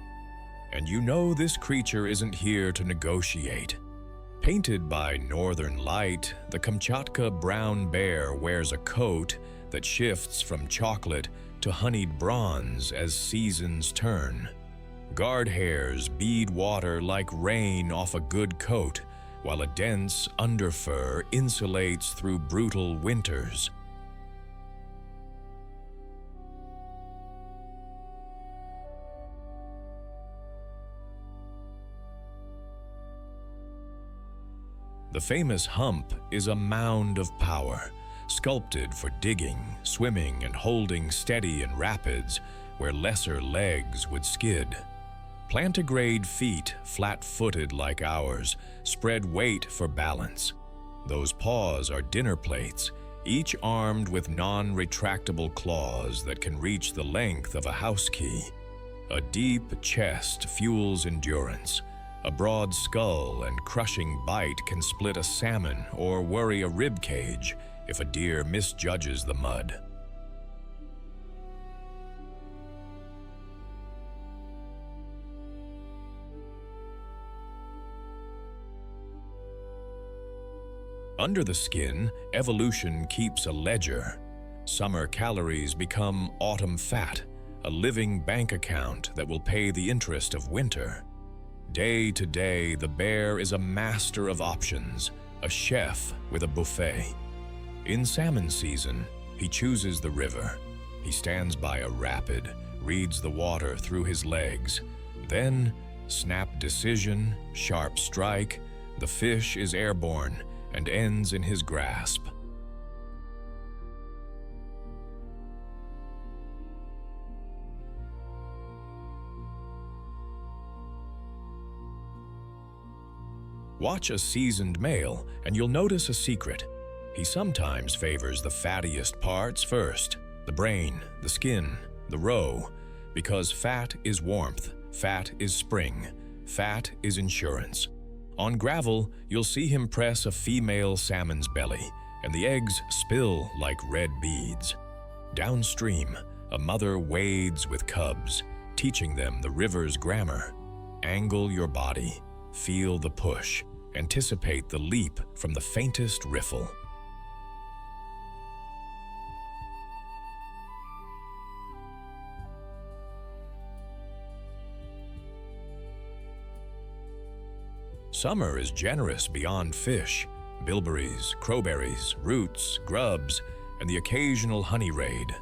And you know this creature isn't here to negotiate. Painted by northern light, the Kamchatka brown bear wears a coat that shifts from chocolate to honeyed bronze as seasons turn. Guard hairs bead water like rain off a good coat, while a dense underfur insulates through brutal winters. The famous hump is a mound of power, sculpted for digging, swimming, and holding steady in rapids where lesser legs would skid. Plantigrade feet, flat-footed like ours, spread weight for balance. Those paws are dinner plates, each armed with non-retractable claws that can reach the length of a house key. A deep chest fuels endurance. A broad skull and crushing bite can split a salmon or worry a rib cage if a deer misjudges the mud. Under the skin, evolution keeps a ledger. Summer calories become autumn fat, a living bank account that will pay the interest of winter. Day to day, the bear is a master of options, a chef with a buffet. In salmon season, he chooses the river. He stands by a rapid, reads the water through his legs. Then, snap decision, sharp strike, the fish is airborne and ends in his grasp. Watch a seasoned male and you'll notice a secret. He sometimes favors the fattiest parts first, the brain, the skin, the roe, because fat is warmth, fat is spring, fat is insurance. On gravel, you'll see him press a female salmon's belly, and the eggs spill like red beads. Downstream, a mother wades with cubs, teaching them the river's grammar. Angle your body. Feel the push. Anticipate the leap from the faintest riffle. Summer is generous beyond fish, bilberries, crowberries, roots, grubs, and the occasional honey raid.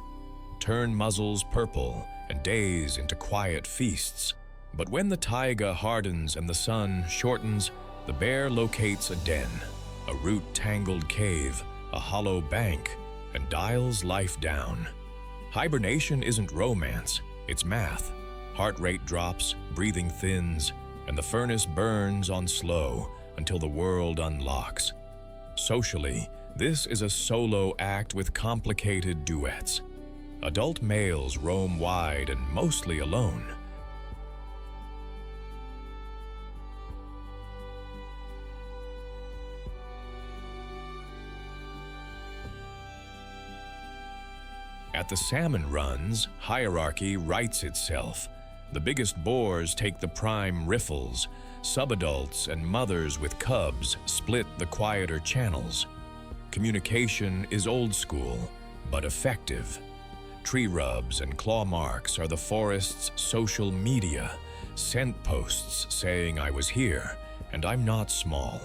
Turn muzzles purple and days into quiet feasts. But when the taiga hardens and the sun shortens, the bear locates a den, a root-tangled cave, a hollow bank, and dials life down. Hibernation isn't romance, it's math. Heart rate drops, breathing thins, and the furnace burns on slow until the world unlocks. Socially, this is a solo act with complicated duets. Adult males roam wide and mostly alone. At the salmon runs, hierarchy rights itself. The biggest boars take the prime riffles. Subadults and mothers with cubs split the quieter channels. Communication is old school, but effective. Tree rubs and claw marks are the forest's social media, scent posts saying I was here, and I'm not small.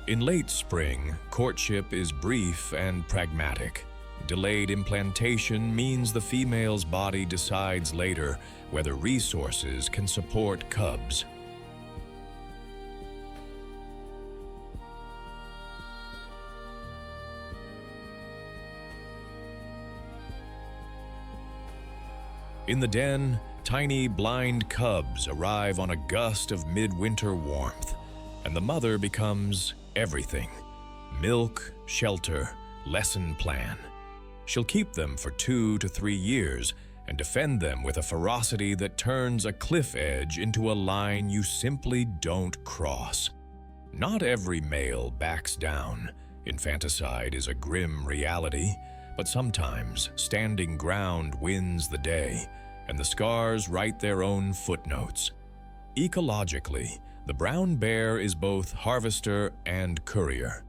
In late spring, courtship is brief and pragmatic. Delayed implantation means the female's body decides later whether resources can support cubs. In the den, tiny blind cubs arrive on a gust of midwinter warmth, and the mother becomes everything: milk, shelter, lesson plan. She'll keep them for 2 to 3 years and defend them with a ferocity that turns a cliff edge into a line you simply don't cross. Not every male backs down. Infanticide is a grim reality, but sometimes standing ground wins the day, and the scars write their own footnotes. Ecologically, the brown bear is both harvester and courier.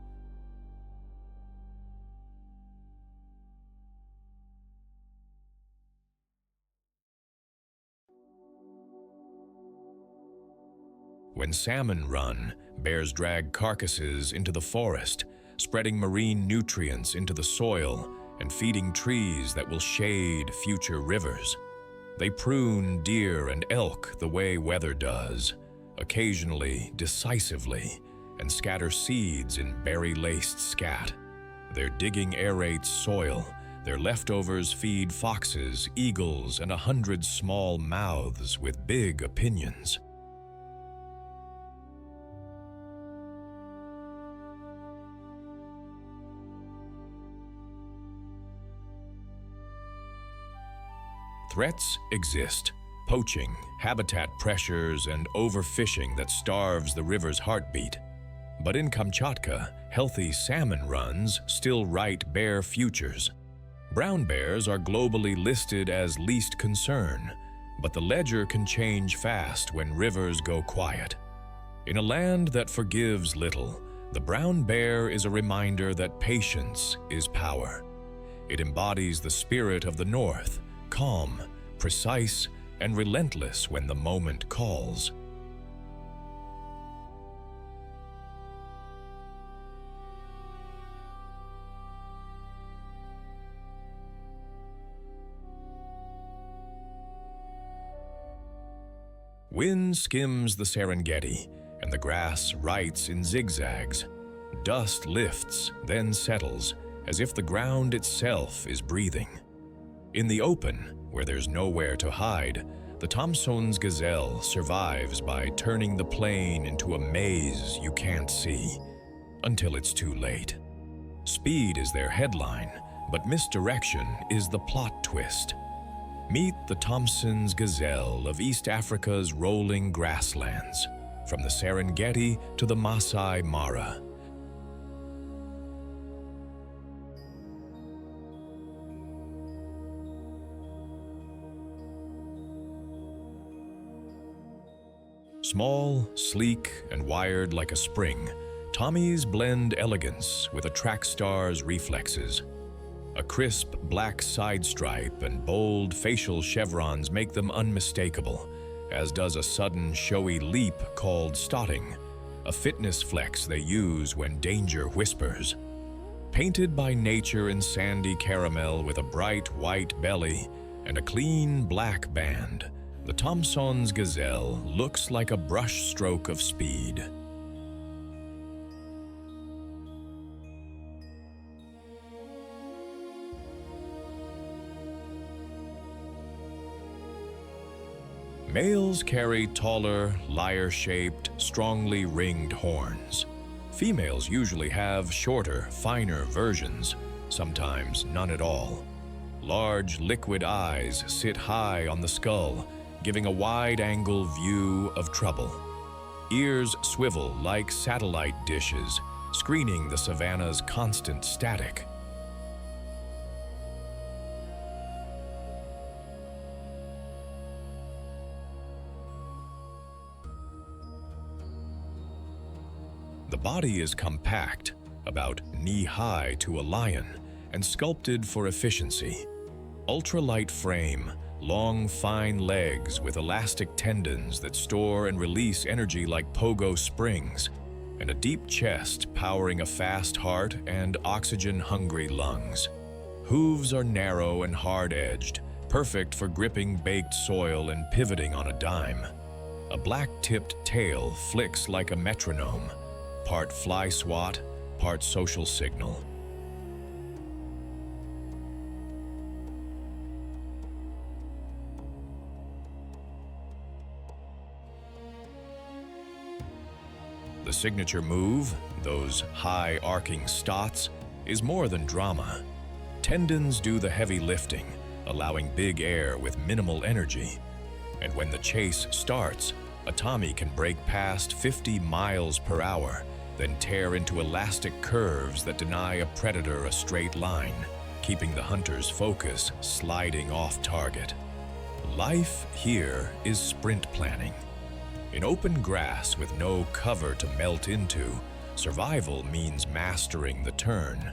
When salmon run, bears drag carcasses into the forest, spreading marine nutrients into the soil and feeding trees that will shade future rivers. They prune deer and elk the way weather does, occasionally decisively, and scatter seeds in berry-laced scat. Their digging aerates soil. Their leftovers feed foxes, eagles, and 100 small mouths with big opinions. Threats exist: poaching, habitat pressures, and overfishing that starves the river's heartbeat. But in Kamchatka, healthy salmon runs still write bear futures. Brown bears are globally listed as least concern, but the ledger can change fast when rivers go quiet. In a land that forgives little, the brown bear is a reminder that patience is power. It embodies the spirit of the North, calm, precise, and relentless when the moment calls. Wind skims the Serengeti, and the grass writes in zigzags. Dust lifts, then settles, as if the ground itself is breathing. In the open, where there's nowhere to hide, the Thomson's gazelle survives by turning the plain into a maze you can't see, until it's too late. Speed is their headline, but misdirection is the plot twist. Meet the Thomson's gazelle of East Africa's rolling grasslands, from the Serengeti to the Masai Mara. Small, sleek, and wired like a spring, Tommies blend elegance with a track star's reflexes. A crisp black side stripe and bold facial chevrons make them unmistakable, as does a sudden showy leap called stotting, a fitness flex they use when danger whispers. Painted by nature in sandy caramel with a bright white belly and a clean black band, the Thomson's gazelle looks like a brushstroke of speed. Males carry taller, lyre-shaped, strongly ringed horns. Females usually have shorter, finer versions, sometimes none at all. Large, liquid eyes sit high on the skull, giving a wide-angle view of trouble. Ears swivel like satellite dishes, screening the savanna's constant static. The body is compact, about knee-high to a lion, and sculpted for efficiency. Ultralight frame, long, fine legs with elastic tendons that store and release energy like pogo springs, and a deep chest powering a fast heart and oxygen-hungry lungs. Hooves are narrow and hard-edged, perfect for gripping baked soil and pivoting on a dime. A black-tipped tail flicks like a metronome, part fly swat, part social signal. The signature move, those high arcing stots, is more than drama. Tendons do the heavy lifting, allowing big air with minimal energy. And when the chase starts, a Tommy can break past 50 miles per hour, then tear into elastic curves that deny a predator a straight line, keeping the hunter's focus sliding off target. Life here is sprint planning. In open grass with no cover to melt into, survival means mastering the turn.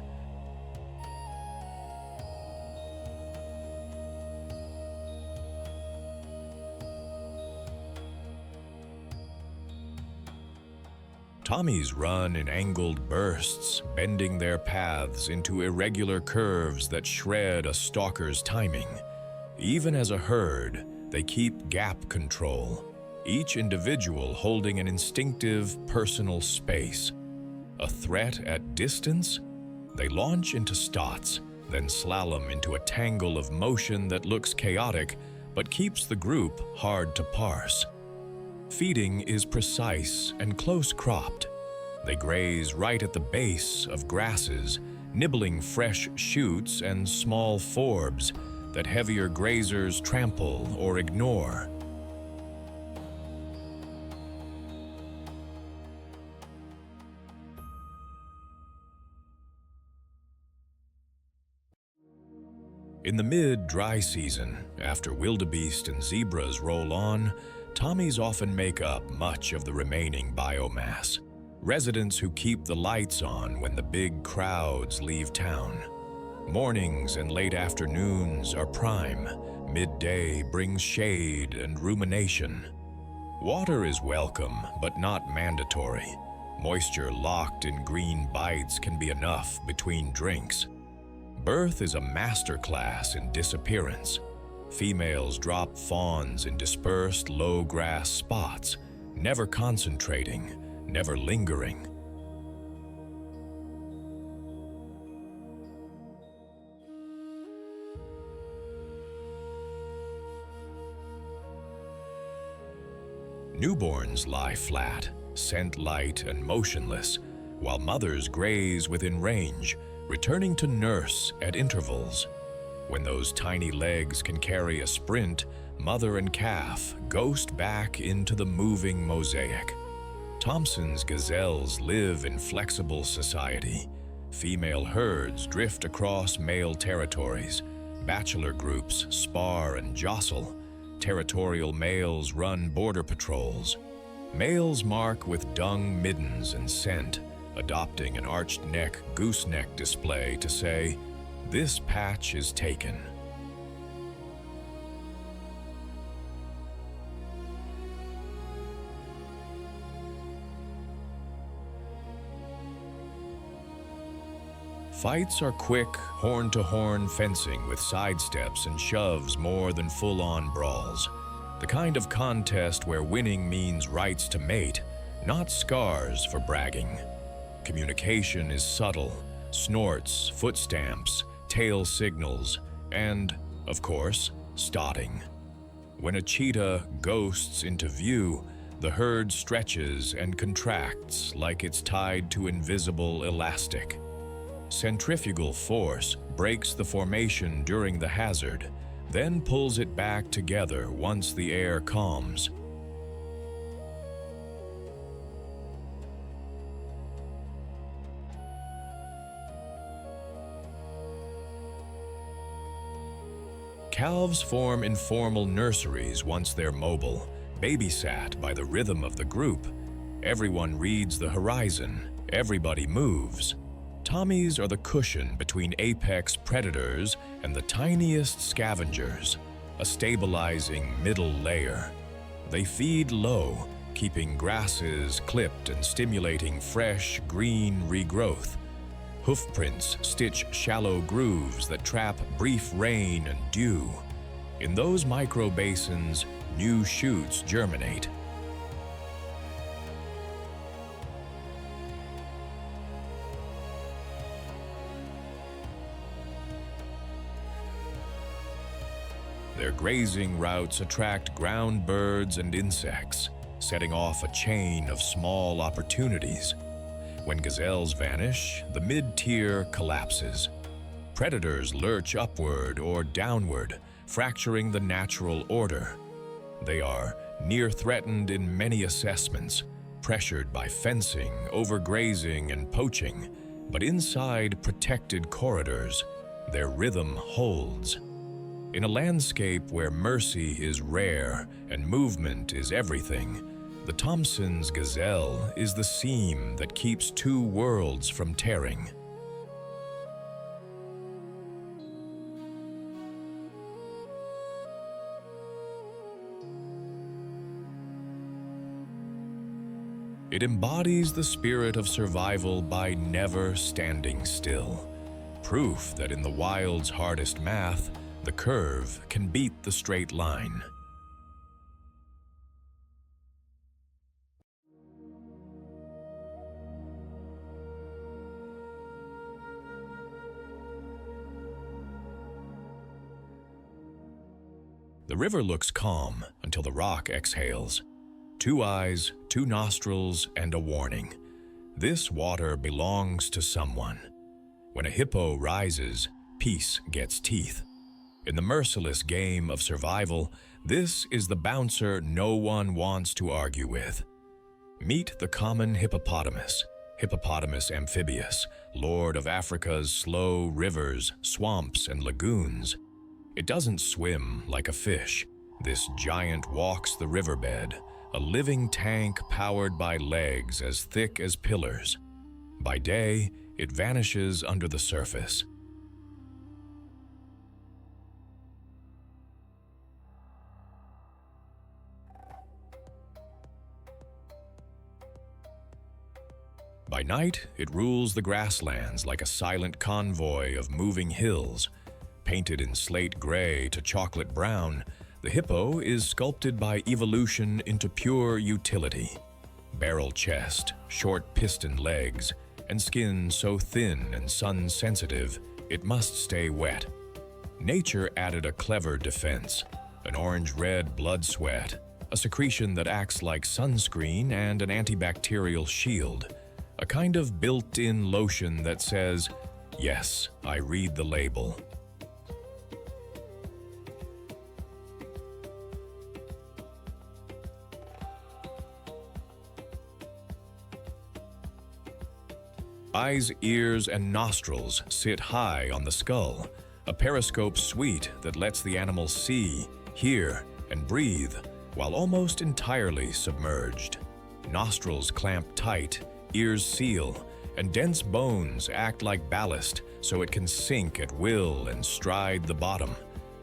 Tommies run in angled bursts, bending their paths into irregular curves that shred a stalker's timing. Even as a herd, they keep gap control, each individual holding an instinctive personal space. A threat at distance? They launch into stots, then slalom into a tangle of motion that looks chaotic but keeps the group hard to parse. Feeding is precise and close-cropped. They graze right at the base of grasses, nibbling fresh shoots and small forbs that heavier grazers trample or ignore. In the mid-dry season, after wildebeest and zebras roll on, Tommies often make up much of the remaining biomass. Residents who keep the lights on when the big crowds leave town. Mornings and late afternoons are prime. Midday brings shade and rumination. Water is welcome, but not mandatory. Moisture locked in green bites can be enough between drinks. Birth is a masterclass in disappearance. Females drop fawns in dispersed low-grass spots, never concentrating, never lingering. Newborns lie flat, scent light and motionless, while mothers graze within range, returning to nurse at intervals. When those tiny legs can carry a sprint, mother and calf ghost back into the moving mosaic. Thompson's gazelles live in flexible society. Female herds drift across male territories. Bachelor groups spar and jostle. Territorial males run border patrols. Males mark with dung middens and scent, adopting an arched neck gooseneck display to say, "This patch is taken." Fights are quick, horn-to-horn fencing with sidesteps and shoves more than full-on brawls. The kind of contest where winning means rights to mate, not scars for bragging. Communication is subtle, snorts, foot stamps, tail signals, and, of course, stotting. When a cheetah ghosts into view, the herd stretches and contracts like it's tied to invisible elastic. Centrifugal force breaks the formation during the hazard, then pulls it back together once the air calms. Calves form informal nurseries once they're mobile, babysat by the rhythm of the group. Everyone reads the horizon, everybody moves. Tommies are the cushion between apex predators and the tiniest scavengers, a stabilizing middle layer. They feed low, keeping grasses clipped and stimulating fresh, green regrowth. Hoofprints stitch shallow grooves that trap brief rain and dew. In those micro-basins, new shoots germinate. Their grazing routes attract ground birds and insects, setting off a chain of small opportunities. When gazelles vanish, the mid-tier collapses. Predators lurch upward or downward, fracturing the natural order. They are near-threatened in many assessments, pressured by fencing, overgrazing, and poaching, but inside protected corridors, their rhythm holds. In a landscape where mercy is rare and movement is everything, the Thompson's gazelle is the seam that keeps two worlds from tearing. It embodies the spirit of survival by never standing still. Proof that in the wild's hardest math, the curve can beat the straight line. The river looks calm until the rock exhales. Two eyes, two nostrils, and a warning. This water belongs to someone. When a hippo rises, peace gets teeth. In the merciless game of survival, this is the bouncer no one wants to argue with. Meet the common hippopotamus, Hippopotamus amphibius, lord of Africa's slow rivers, swamps, and lagoons. It doesn't swim like a fish. This giant walks the riverbed, a living tank powered by legs as thick as pillars. By day, it vanishes under the surface. By night, it rules the grasslands like a silent convoy of moving hills. Painted in slate gray to chocolate brown, the hippo is sculpted by evolution into pure utility. Barrel chest, short piston legs, and skin so thin and sun-sensitive, it must stay wet. Nature added a clever defense, an orange-red blood sweat, a secretion that acts like sunscreen and an antibacterial shield, a kind of built-in lotion that says, "Yes, I read the label." Eyes, ears, and nostrils sit high on the skull, a periscope suite that lets the animal see, hear, and breathe while almost entirely submerged. Nostrils clamp tight, ears seal, and dense bones act like ballast so it can sink at will and stride the bottom.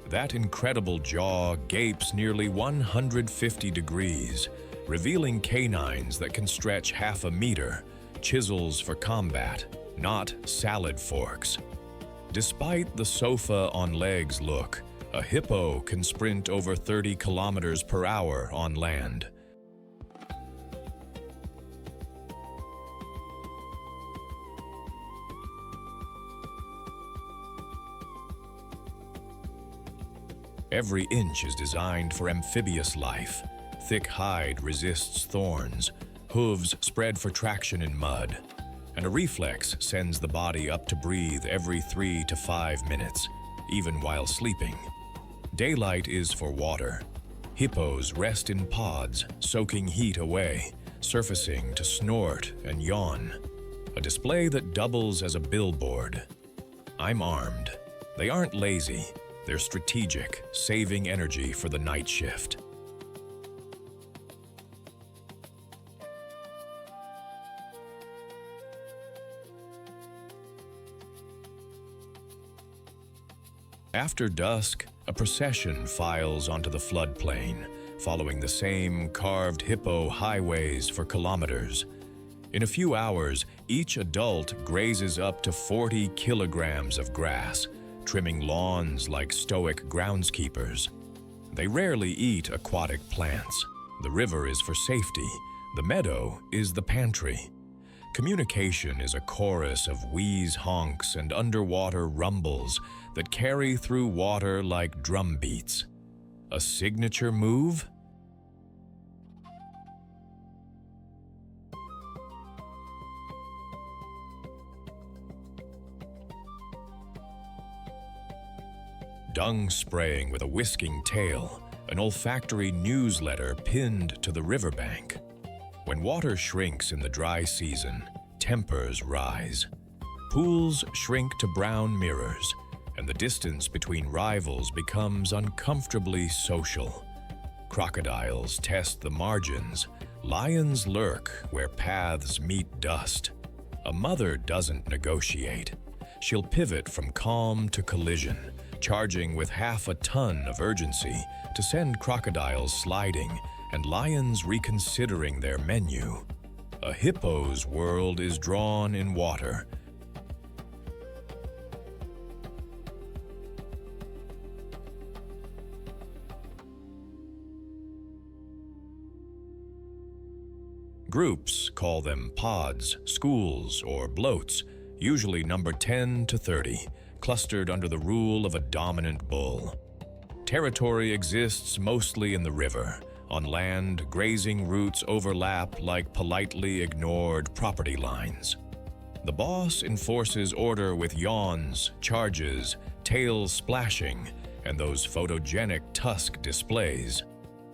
That incredible jaw gapes nearly 150 degrees, revealing canines that can stretch half a meter, chisels for combat, not salad forks. Despite the sofa on legs look, a hippo can sprint over 30 kilometers per hour on land. Every inch is designed for amphibious life. Thick hide resists thorns, hooves spread for traction in mud, and a reflex sends the body up to breathe every 3 to 5 minutes, even while sleeping. Daylight is for water. Hippos rest in pods, soaking heat away, surfacing to snort and yawn. A display that doubles as a billboard. I'm armed. They aren't lazy. They're strategic, saving energy for the night shift. After dusk, a procession files onto the floodplain, following the same carved hippo highways for kilometers. In a few hours, each adult grazes up to 40 kilograms of grass, trimming lawns like stoic groundskeepers. They rarely eat aquatic plants. The river is for safety. The meadow is the pantry. Communication is a chorus of wheeze honks and underwater rumbles that carry through water like drum beats. A signature move? Dung spraying with a whisking tail, an olfactory newsletter pinned to the riverbank. When water shrinks in the dry season, tempers rise. Pools shrink to brown mirrors, and the distance between rivals becomes uncomfortably social. Crocodiles test the margins. Lions lurk where paths meet dust. A mother doesn't negotiate. She'll pivot from calm to collision, charging with half a ton of urgency to send crocodiles sliding and lions reconsidering their menu. A hippo's world is drawn in water. Groups call them pods, schools, or bloats, usually numbered 10 to 30, clustered under the rule of a dominant bull. Territory exists mostly in the river. On land, grazing routes overlap like politely ignored property lines. The boss enforces order with yawns, charges, tails splashing, and those photogenic tusk displays.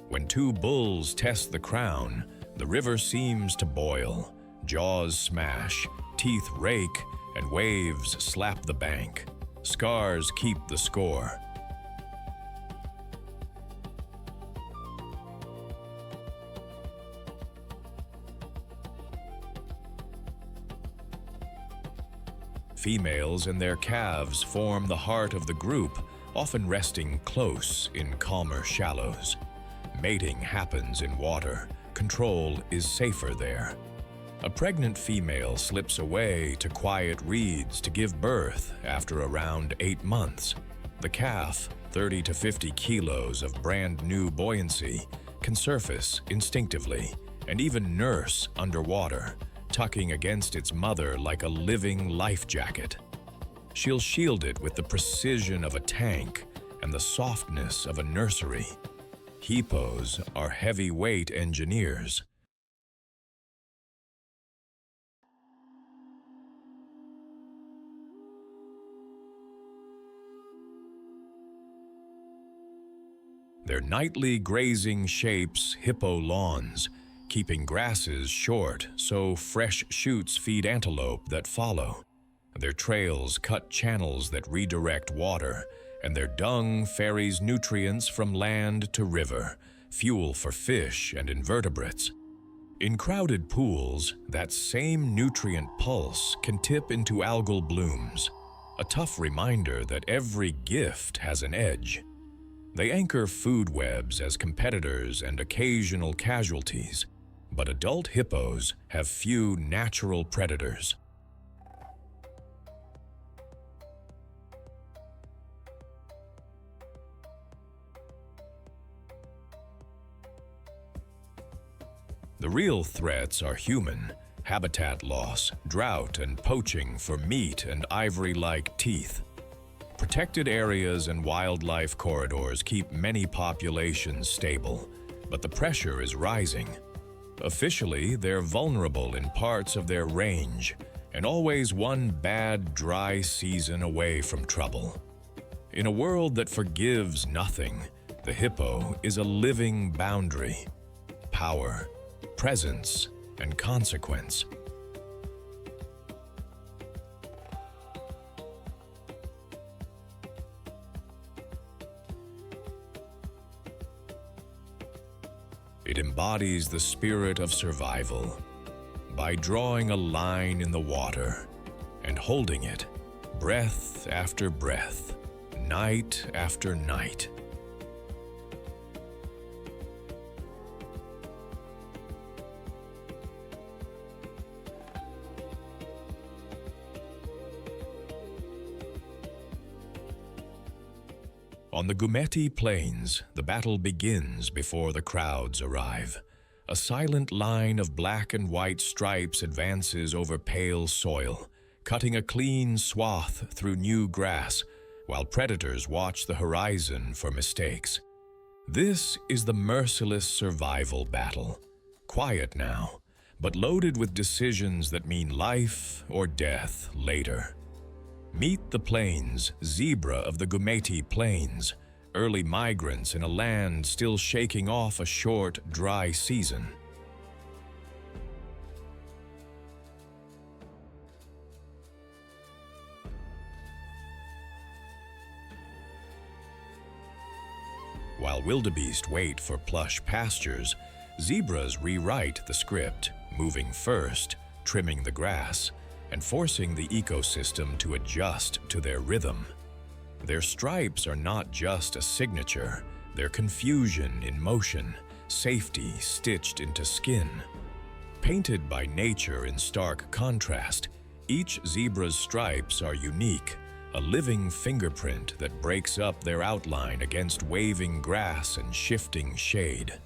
When two bulls test the crown, the river seems to boil, jaws smash, teeth rake, and waves slap the bank. Scars keep the score. Females and their calves form the heart of the group, often resting close in calmer shallows. Mating happens in water. Control is safer there. A pregnant female slips away to quiet reeds to give birth after around 8 months. The calf, 30 to 50 kilos of brand new buoyancy, can surface instinctively and even nurse underwater, tucking against its mother like a living life jacket. She'll shield it with the precision of a tank and the softness of a nursery. Hippos are heavyweight engineers. Their nightly grazing shapes hippo lawns, keeping grasses short so fresh shoots feed antelope that follow. Their trails cut channels that redirect water, and their dung ferries nutrients from land to river, fuel for fish and invertebrates. In crowded pools, that same nutrient pulse can tip into algal blooms, a tough reminder that every gift has an edge. They anchor food webs as competitors and occasional casualties, but adult hippos have few natural predators. The real threats are human: habitat loss, drought, and poaching for meat and ivory-like teeth. Protected areas and wildlife corridors keep many populations stable, but the pressure is rising. Officially, they're vulnerable in parts of their range, and always one bad, dry season away from trouble. In a world that forgives nothing, the hippo is a living boundary: power, presence, and consequence. It embodies the spirit of survival. By drawing a line in the water and holding it, breath after breath, night after night. On the Gumeti Plains, the battle begins before the crowds arrive. A silent line of black and white stripes advances over pale soil, cutting a clean swath through new grass, while predators watch the horizon for mistakes. This is the merciless survival battle. Quiet now, but loaded with decisions that mean life or death later. Meet the plains, zebra of the Gumeti Plains, early migrants in a land still shaking off a short, dry season. While wildebeest wait for plush pastures, zebras rewrite the script, moving first, trimming the grass, and forcing the ecosystem to adjust to their rhythm. Their stripes are not just a signature, they're confusion in motion, safety stitched into skin. Painted by nature in stark contrast, each zebra's stripes are unique, a living fingerprint that breaks up their outline against waving grass and shifting shade.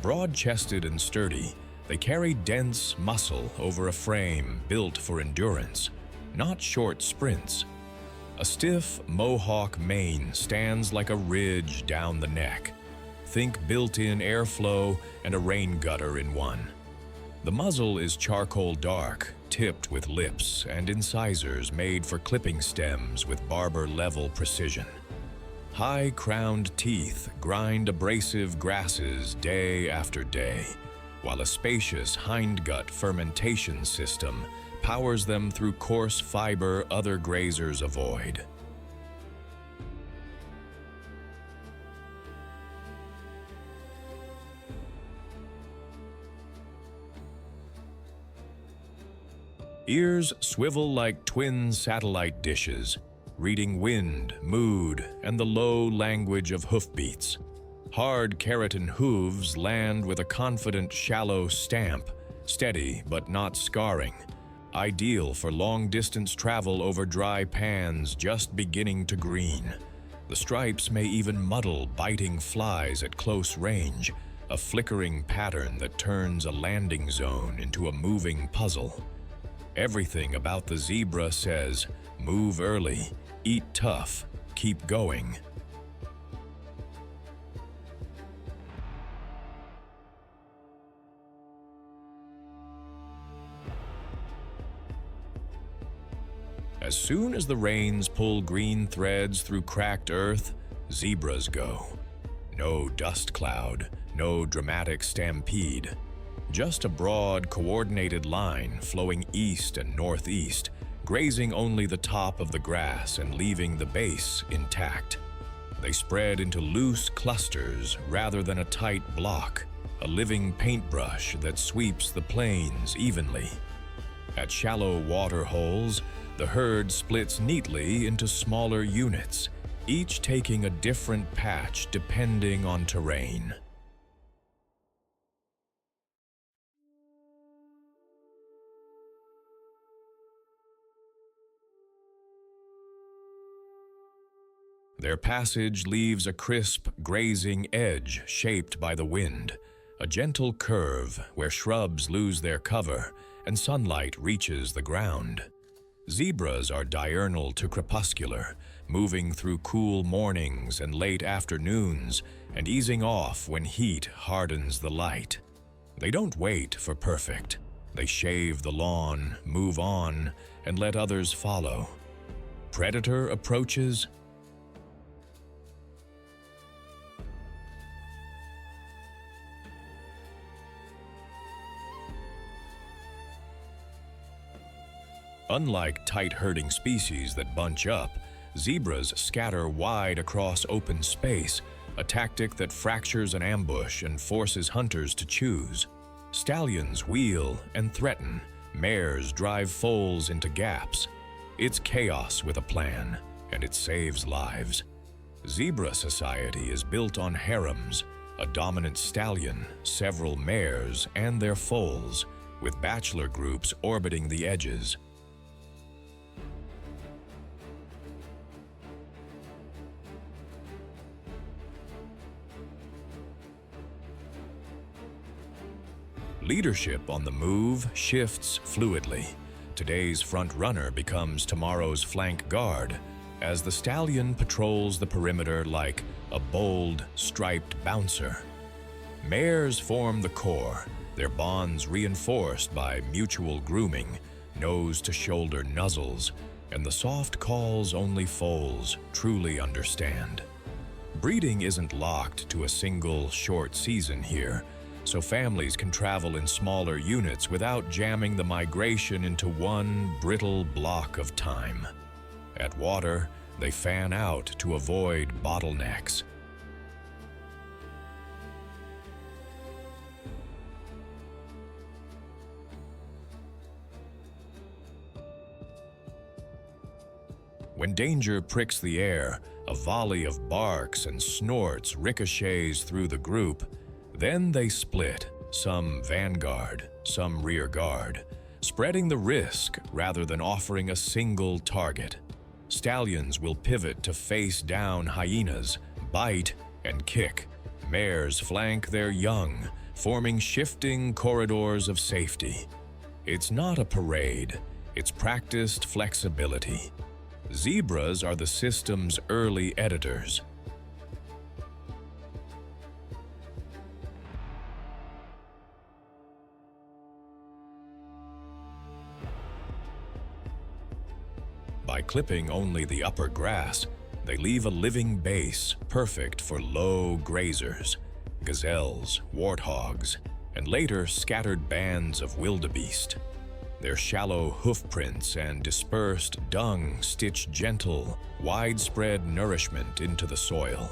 Broad-chested and sturdy, they carry dense muscle over a frame built for endurance, not short sprints. A stiff mohawk mane stands like a ridge down the neck. Think built-in airflow and a rain gutter in one. The muzzle is charcoal dark, tipped with lips and incisors made for clipping stems with barber-level precision. High-crowned teeth grind abrasive grasses day after day, while a spacious hindgut fermentation system powers them through coarse fiber other grazers avoid. Ears swivel like twin satellite dishes, reading wind, mood, and the low language of hoofbeats. Hard keratin hooves land with a confident, shallow stamp, steady but not scarring, ideal for long-distance travel over dry pans just beginning to green. The stripes may even muddle biting flies at close range, a flickering pattern that turns a landing zone into a moving puzzle. Everything about the zebra says, move early, eat tough, keep going. As soon as the rains pull green threads through cracked earth, zebras go. No dust cloud, no dramatic stampede. Just a broad, coordinated line flowing east and northeast, grazing only the top of the grass and leaving the base intact. They spread into loose clusters rather than a tight block, a living paintbrush that sweeps the plains evenly. At shallow water holes, the herd splits neatly into smaller units, each taking a different patch depending on terrain. Their passage leaves a crisp, grazing edge shaped by the wind, a gentle curve where shrubs lose their cover and sunlight reaches the ground. Zebras are diurnal to crepuscular, moving through cool mornings and late afternoons and easing off when heat hardens the light. They don't wait for perfect. They shave the lawn, move on, and let others follow. Predator approaches. Unlike tight herding species that bunch up, zebras scatter wide across open space, a tactic that fractures an ambush and forces hunters to choose. Stallions wheel and threaten, mares drive foals into gaps. It's chaos with a plan, and it saves lives. Zebra society is built on harems, a dominant stallion, several mares, and their foals, with bachelor groups orbiting the edges. Leadership on the move shifts fluidly. Today's front runner becomes tomorrow's flank guard, as the stallion patrols the perimeter like a bold, striped bouncer. Mares form the core, their bonds reinforced by mutual grooming, nose-to-shoulder nuzzles, and the soft calls only foals truly understand. Breeding isn't locked to a single short season here. so families can travel in smaller units without jamming the migration into one brittle block of time. At water, they fan out to avoid bottlenecks. When danger pricks the air, a volley of barks and snorts ricochets through the group. Then they split, some vanguard, some rear guard, spreading the risk rather than offering a single target. Stallions will pivot to face down hyenas, bite and kick. Mares flank their young, forming shifting corridors of safety. It's not a parade, it's practiced flexibility. Zebras are the system's early editors. By clipping only the upper grass, they leave a living base perfect for low grazers, gazelles, warthogs, and later scattered bands of wildebeest. Their shallow hoofprints and dispersed dung stitch gentle, widespread nourishment into the soil.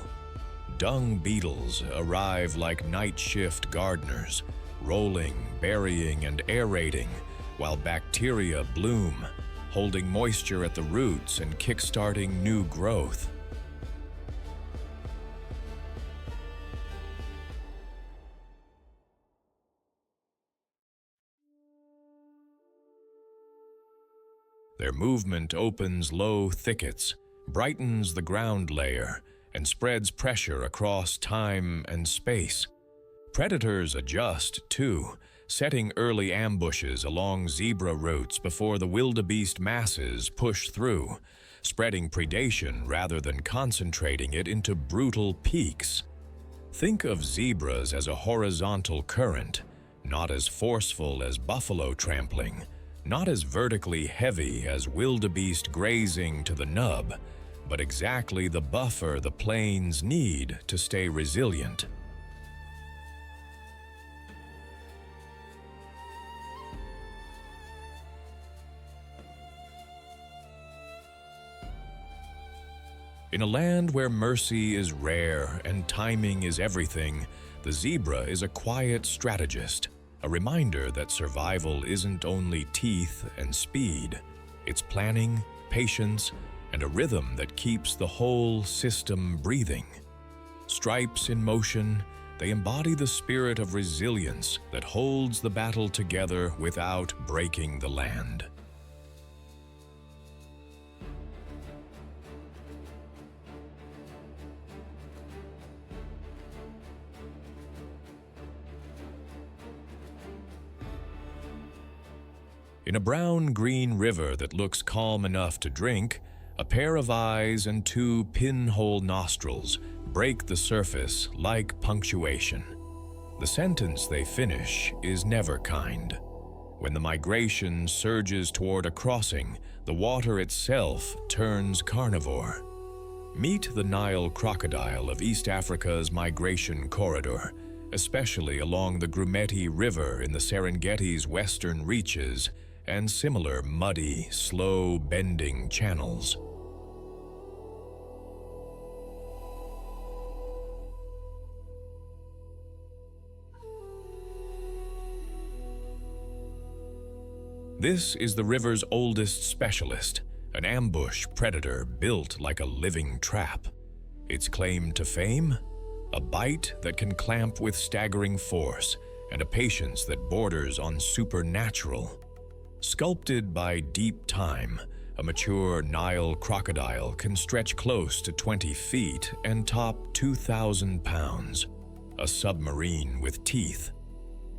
Dung beetles arrive like night shift gardeners, rolling, burying, and aerating, while bacteria bloom, holding moisture at the roots and kickstarting new growth. Their movement opens low thickets, brightens the ground layer, and spreads pressure across time and space. Predators adjust, too, setting early ambushes along zebra routes before the wildebeest masses push through, spreading predation rather than concentrating it into brutal peaks. Think of zebras as a horizontal current, not as forceful as buffalo trampling, not as vertically heavy as wildebeest grazing to the nub, but exactly the buffer the plains need to stay resilient. In a land where mercy is rare and timing is everything, the zebra is a quiet strategist, a reminder that survival isn't only teeth and speed. It's planning, patience, and a rhythm that keeps the whole system breathing. Stripes in motion, they embody the spirit of resilience that holds the battle together without breaking the land. In a brown-green river that looks calm enough to drink, a pair of eyes and two pinhole nostrils break the surface like punctuation. The sentence they finish is never kind. When the migration surges toward a crossing, the water itself turns carnivore. Meet the Nile crocodile of East Africa's migration corridor, especially along the Grumeti River in the Serengeti's western reaches, and similar muddy, slow-bending channels. This is the river's oldest specialist, an ambush predator built like a living trap. Its claim to fame? A bite that can clamp with staggering force, and a patience that borders on supernatural. Sculpted by deep time, a mature Nile crocodile can stretch close to 20 feet and top 2,000 pounds, a submarine with teeth.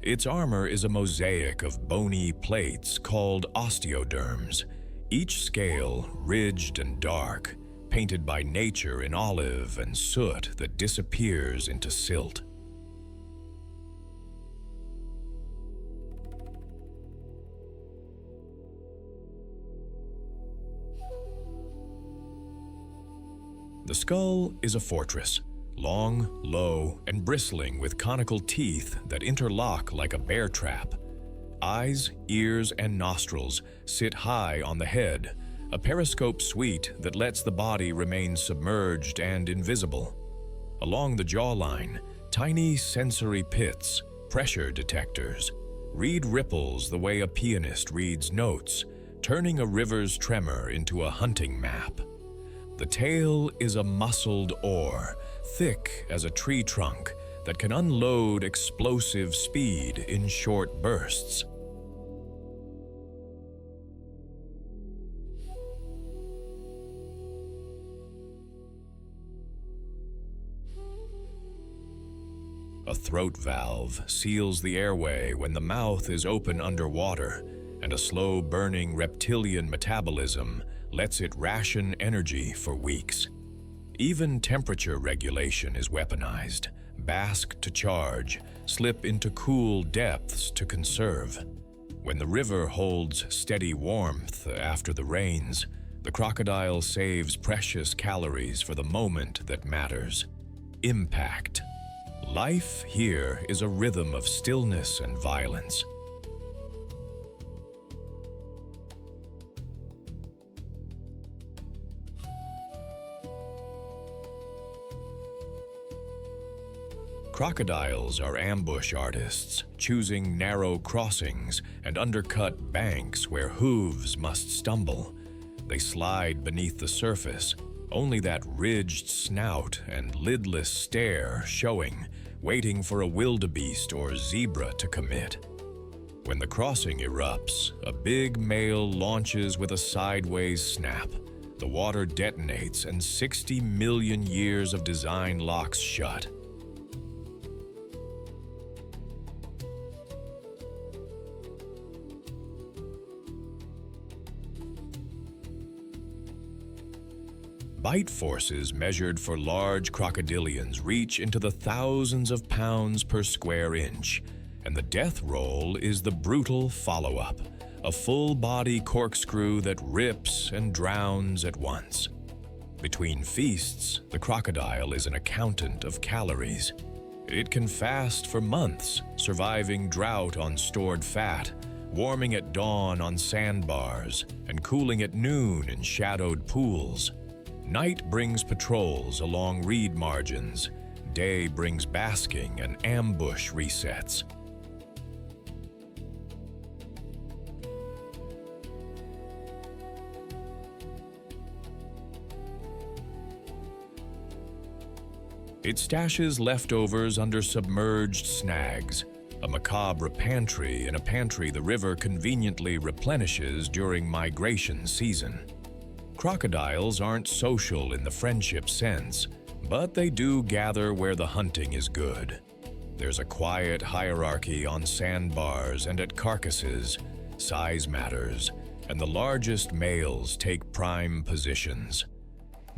Its armor is a mosaic of bony plates called osteoderms, each scale ridged and dark, painted by nature in olive and soot that disappears into silt. The skull is a fortress, long, low, and bristling with conical teeth that interlock like a bear trap. Eyes, ears, and nostrils sit high on the head, a periscope suite that lets the body remain submerged and invisible. Along the jawline, tiny sensory pits, pressure detectors, read ripples the way a pianist reads notes, turning a river's tremor into a hunting map. The tail is a muscled oar, thick as a tree trunk, that can unload explosive speed in short bursts. A throat valve seals the airway when the mouth is open underwater, and a slow-burning reptilian metabolism lets it ration energy for weeks. Even temperature regulation is weaponized. Bask to charge, slip into cool depths to conserve. When the river holds steady warmth after the rains, the crocodile saves precious calories for the moment that matters. Impact. Life here is a rhythm of stillness and violence. Crocodiles are ambush artists, choosing narrow crossings and undercut banks where hooves must stumble. They slide beneath the surface, only that ridged snout and lidless stare showing, waiting for a wildebeest or zebra to commit. When the crossing erupts, a big male launches with a sideways snap. The water detonates and 60 million years of design locks shut. Bite forces measured for large crocodilians reach into the thousands of pounds per square inch, and the death roll is the brutal follow-up, a full-body corkscrew that rips and drowns at once. Between feasts, the crocodile is an accountant of calories. It can fast for months, surviving drought on stored fat, warming at dawn on sandbars, and cooling at noon in shadowed pools. Night brings patrols along reed margins. Day brings basking and ambush resets. It stashes leftovers under submerged snags, a macabre pantry in a pantry the river conveniently replenishes during migration season. Crocodiles aren't social in the friendship sense, but they do gather where the hunting is good. There's a quiet hierarchy on sandbars and at carcasses. Size matters, and the largest males take prime positions.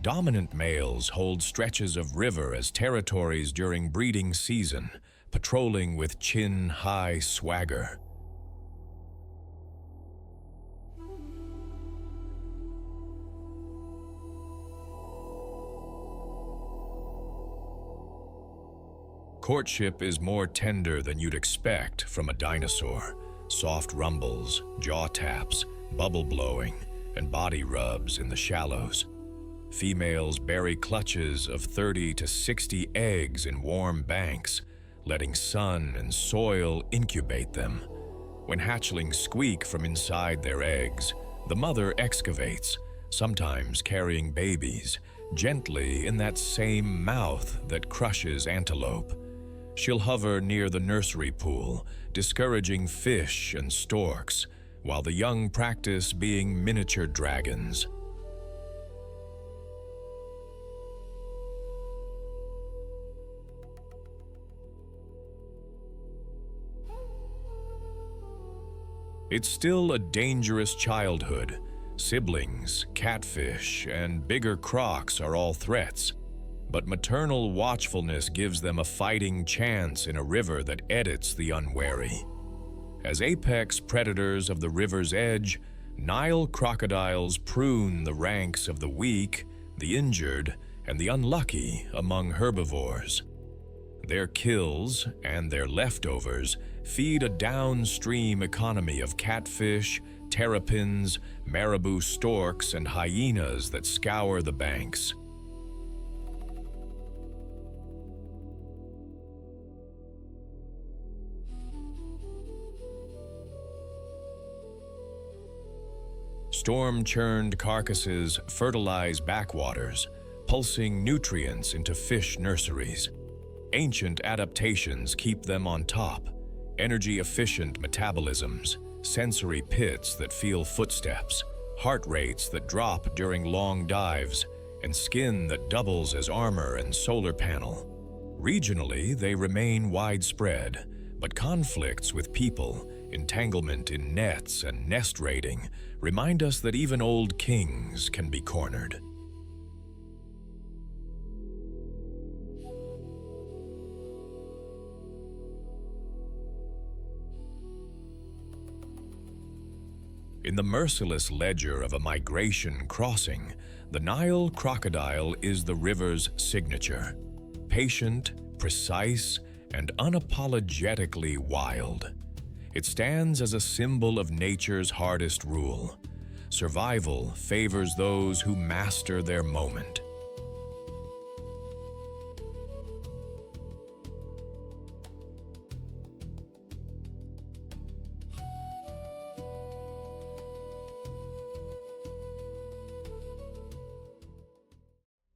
Dominant males hold stretches of river as territories during breeding season, patrolling with chin-high swagger. Courtship is more tender than you'd expect from a dinosaur. Soft rumbles, jaw taps, bubble blowing, and body rubs in the shallows. Females bury clutches of 30 to 60 eggs in warm banks, letting sun and soil incubate them. When hatchlings squeak from inside their eggs, the mother excavates, sometimes carrying babies, gently in that same mouth that crushes antelope. She'll hover near the nursery pool, discouraging fish and storks, while the young practice being miniature dragons. It's still a dangerous childhood. Siblings, catfish, and bigger crocs are all threats. But maternal watchfulness gives them a fighting chance in a river that edits the unwary. As apex predators of the river's edge, Nile crocodiles prune the ranks of the weak, the injured, and the unlucky among herbivores. Their kills and their leftovers feed a downstream economy of catfish, terrapins, marabou storks, and hyenas that scour the banks. Storm-churned carcasses fertilize backwaters, pulsing nutrients into fish nurseries. Ancient adaptations keep them on top, energy-efficient metabolisms, sensory pits that feel footsteps, heart rates that drop during long dives, and skin that doubles as armor and solar panel. Regionally, they remain widespread, but conflicts with people, entanglement in nets, and nest raiding remind us that even old kings can be cornered. In the merciless ledger of a migration crossing, the Nile crocodile is the river's signature. Patient, precise, and unapologetically wild. It stands as a symbol of nature's hardest rule. Survival favors those who master their moment.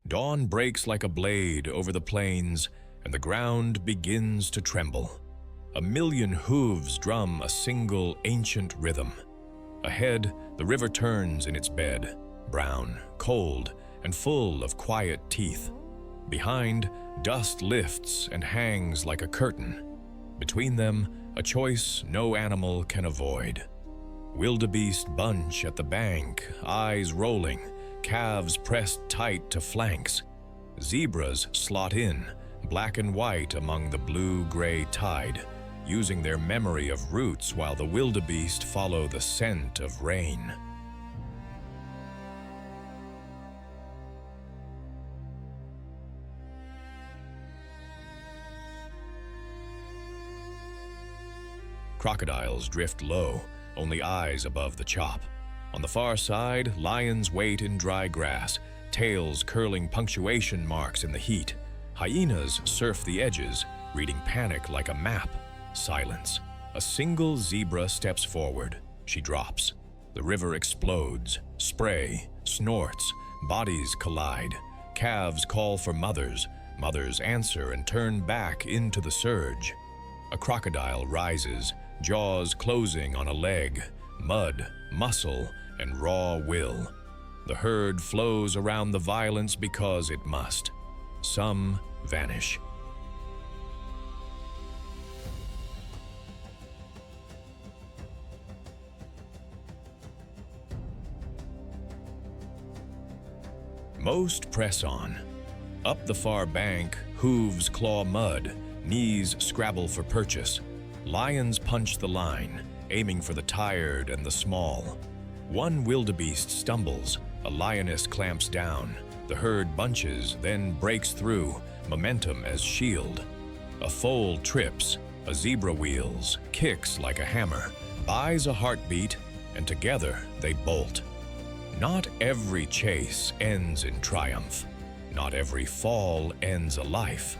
Dawn breaks like a blade over the plains, and the ground begins to tremble. A million hooves drum a single ancient rhythm. Ahead, the river turns in its bed, brown, cold, and full of quiet teeth. Behind, dust lifts and hangs like a curtain. Between them, a choice no animal can avoid. Wildebeest bunch at the bank, eyes rolling, calves pressed tight to flanks. Zebras slot in, black and white among the blue-gray tide, using their memory of routes while the wildebeest follow the scent of rain. Crocodiles drift low, only eyes above the chop. On the far side, lions wait in dry grass, tails curling punctuation marks in the heat. Hyenas surf the edges, reading panic like a map. Silence. A single zebra steps forward. She drops. The river explodes. Spray, snorts, bodies collide. Calves call for mothers. Mothers answer and turn back into the surge. A crocodile rises, jaws closing on a leg. Mud, muscle, and raw will. The herd flows around the violence because it must. Some vanish. Most press on. Up the far bank, hooves claw mud, knees scrabble for purchase. Lions punch the line, aiming for the tired and the small. One wildebeest stumbles, a lioness clamps down. The herd bunches, then breaks through, momentum as shield. A foal trips, a zebra wheels, kicks like a hammer, buys a heartbeat, and together they bolt. Not every chase ends in triumph. Not every fall ends a life.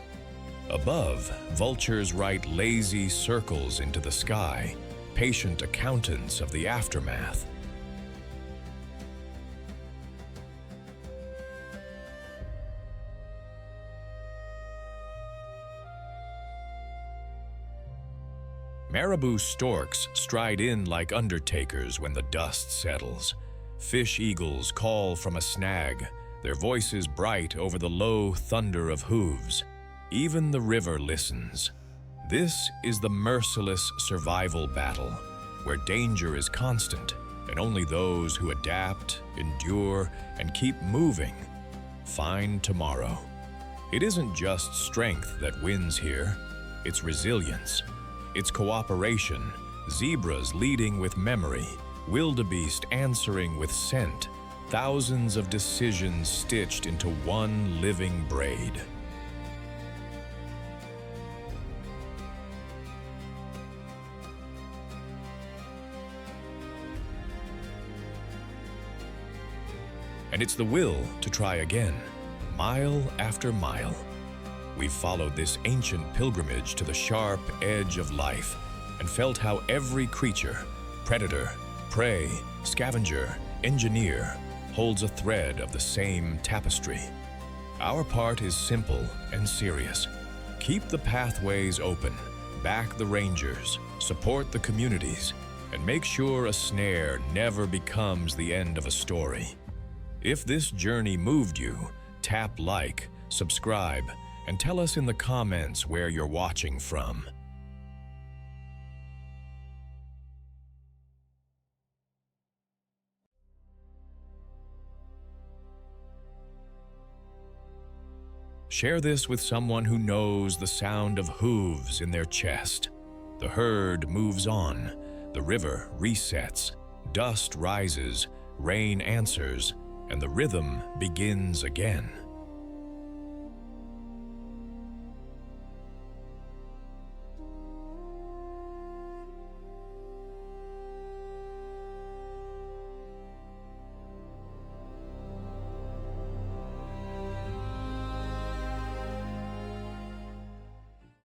Above, vultures write lazy circles into the sky, patient accountants of the aftermath. Marabou storks stride in like undertakers when the dust settles. Fish eagles call from a snag, their voices bright over the low thunder of hooves. Even the river listens. This is the merciless survival battle, where danger is constant, and only those who adapt, endure, and keep moving find tomorrow. It isn't just strength that wins here, it's resilience. It's cooperation, zebras leading with memory, wildebeest answering with scent, thousands of decisions stitched into one living braid. And it's the will to try again, mile after mile. We've followed this ancient pilgrimage to the sharp edge of life and felt how every creature, predator, prey, scavenger, engineer, holds a thread of the same tapestry. Our part is simple and serious. Keep the pathways open, back the rangers, support the communities, and make sure a snare never becomes the end of a story. If this journey moved you, tap like, subscribe, and tell us in the comments where you're watching from. Share this with someone who knows the sound of hooves in their chest. The herd moves on, the river resets, dust rises, rain answers, and the rhythm begins again.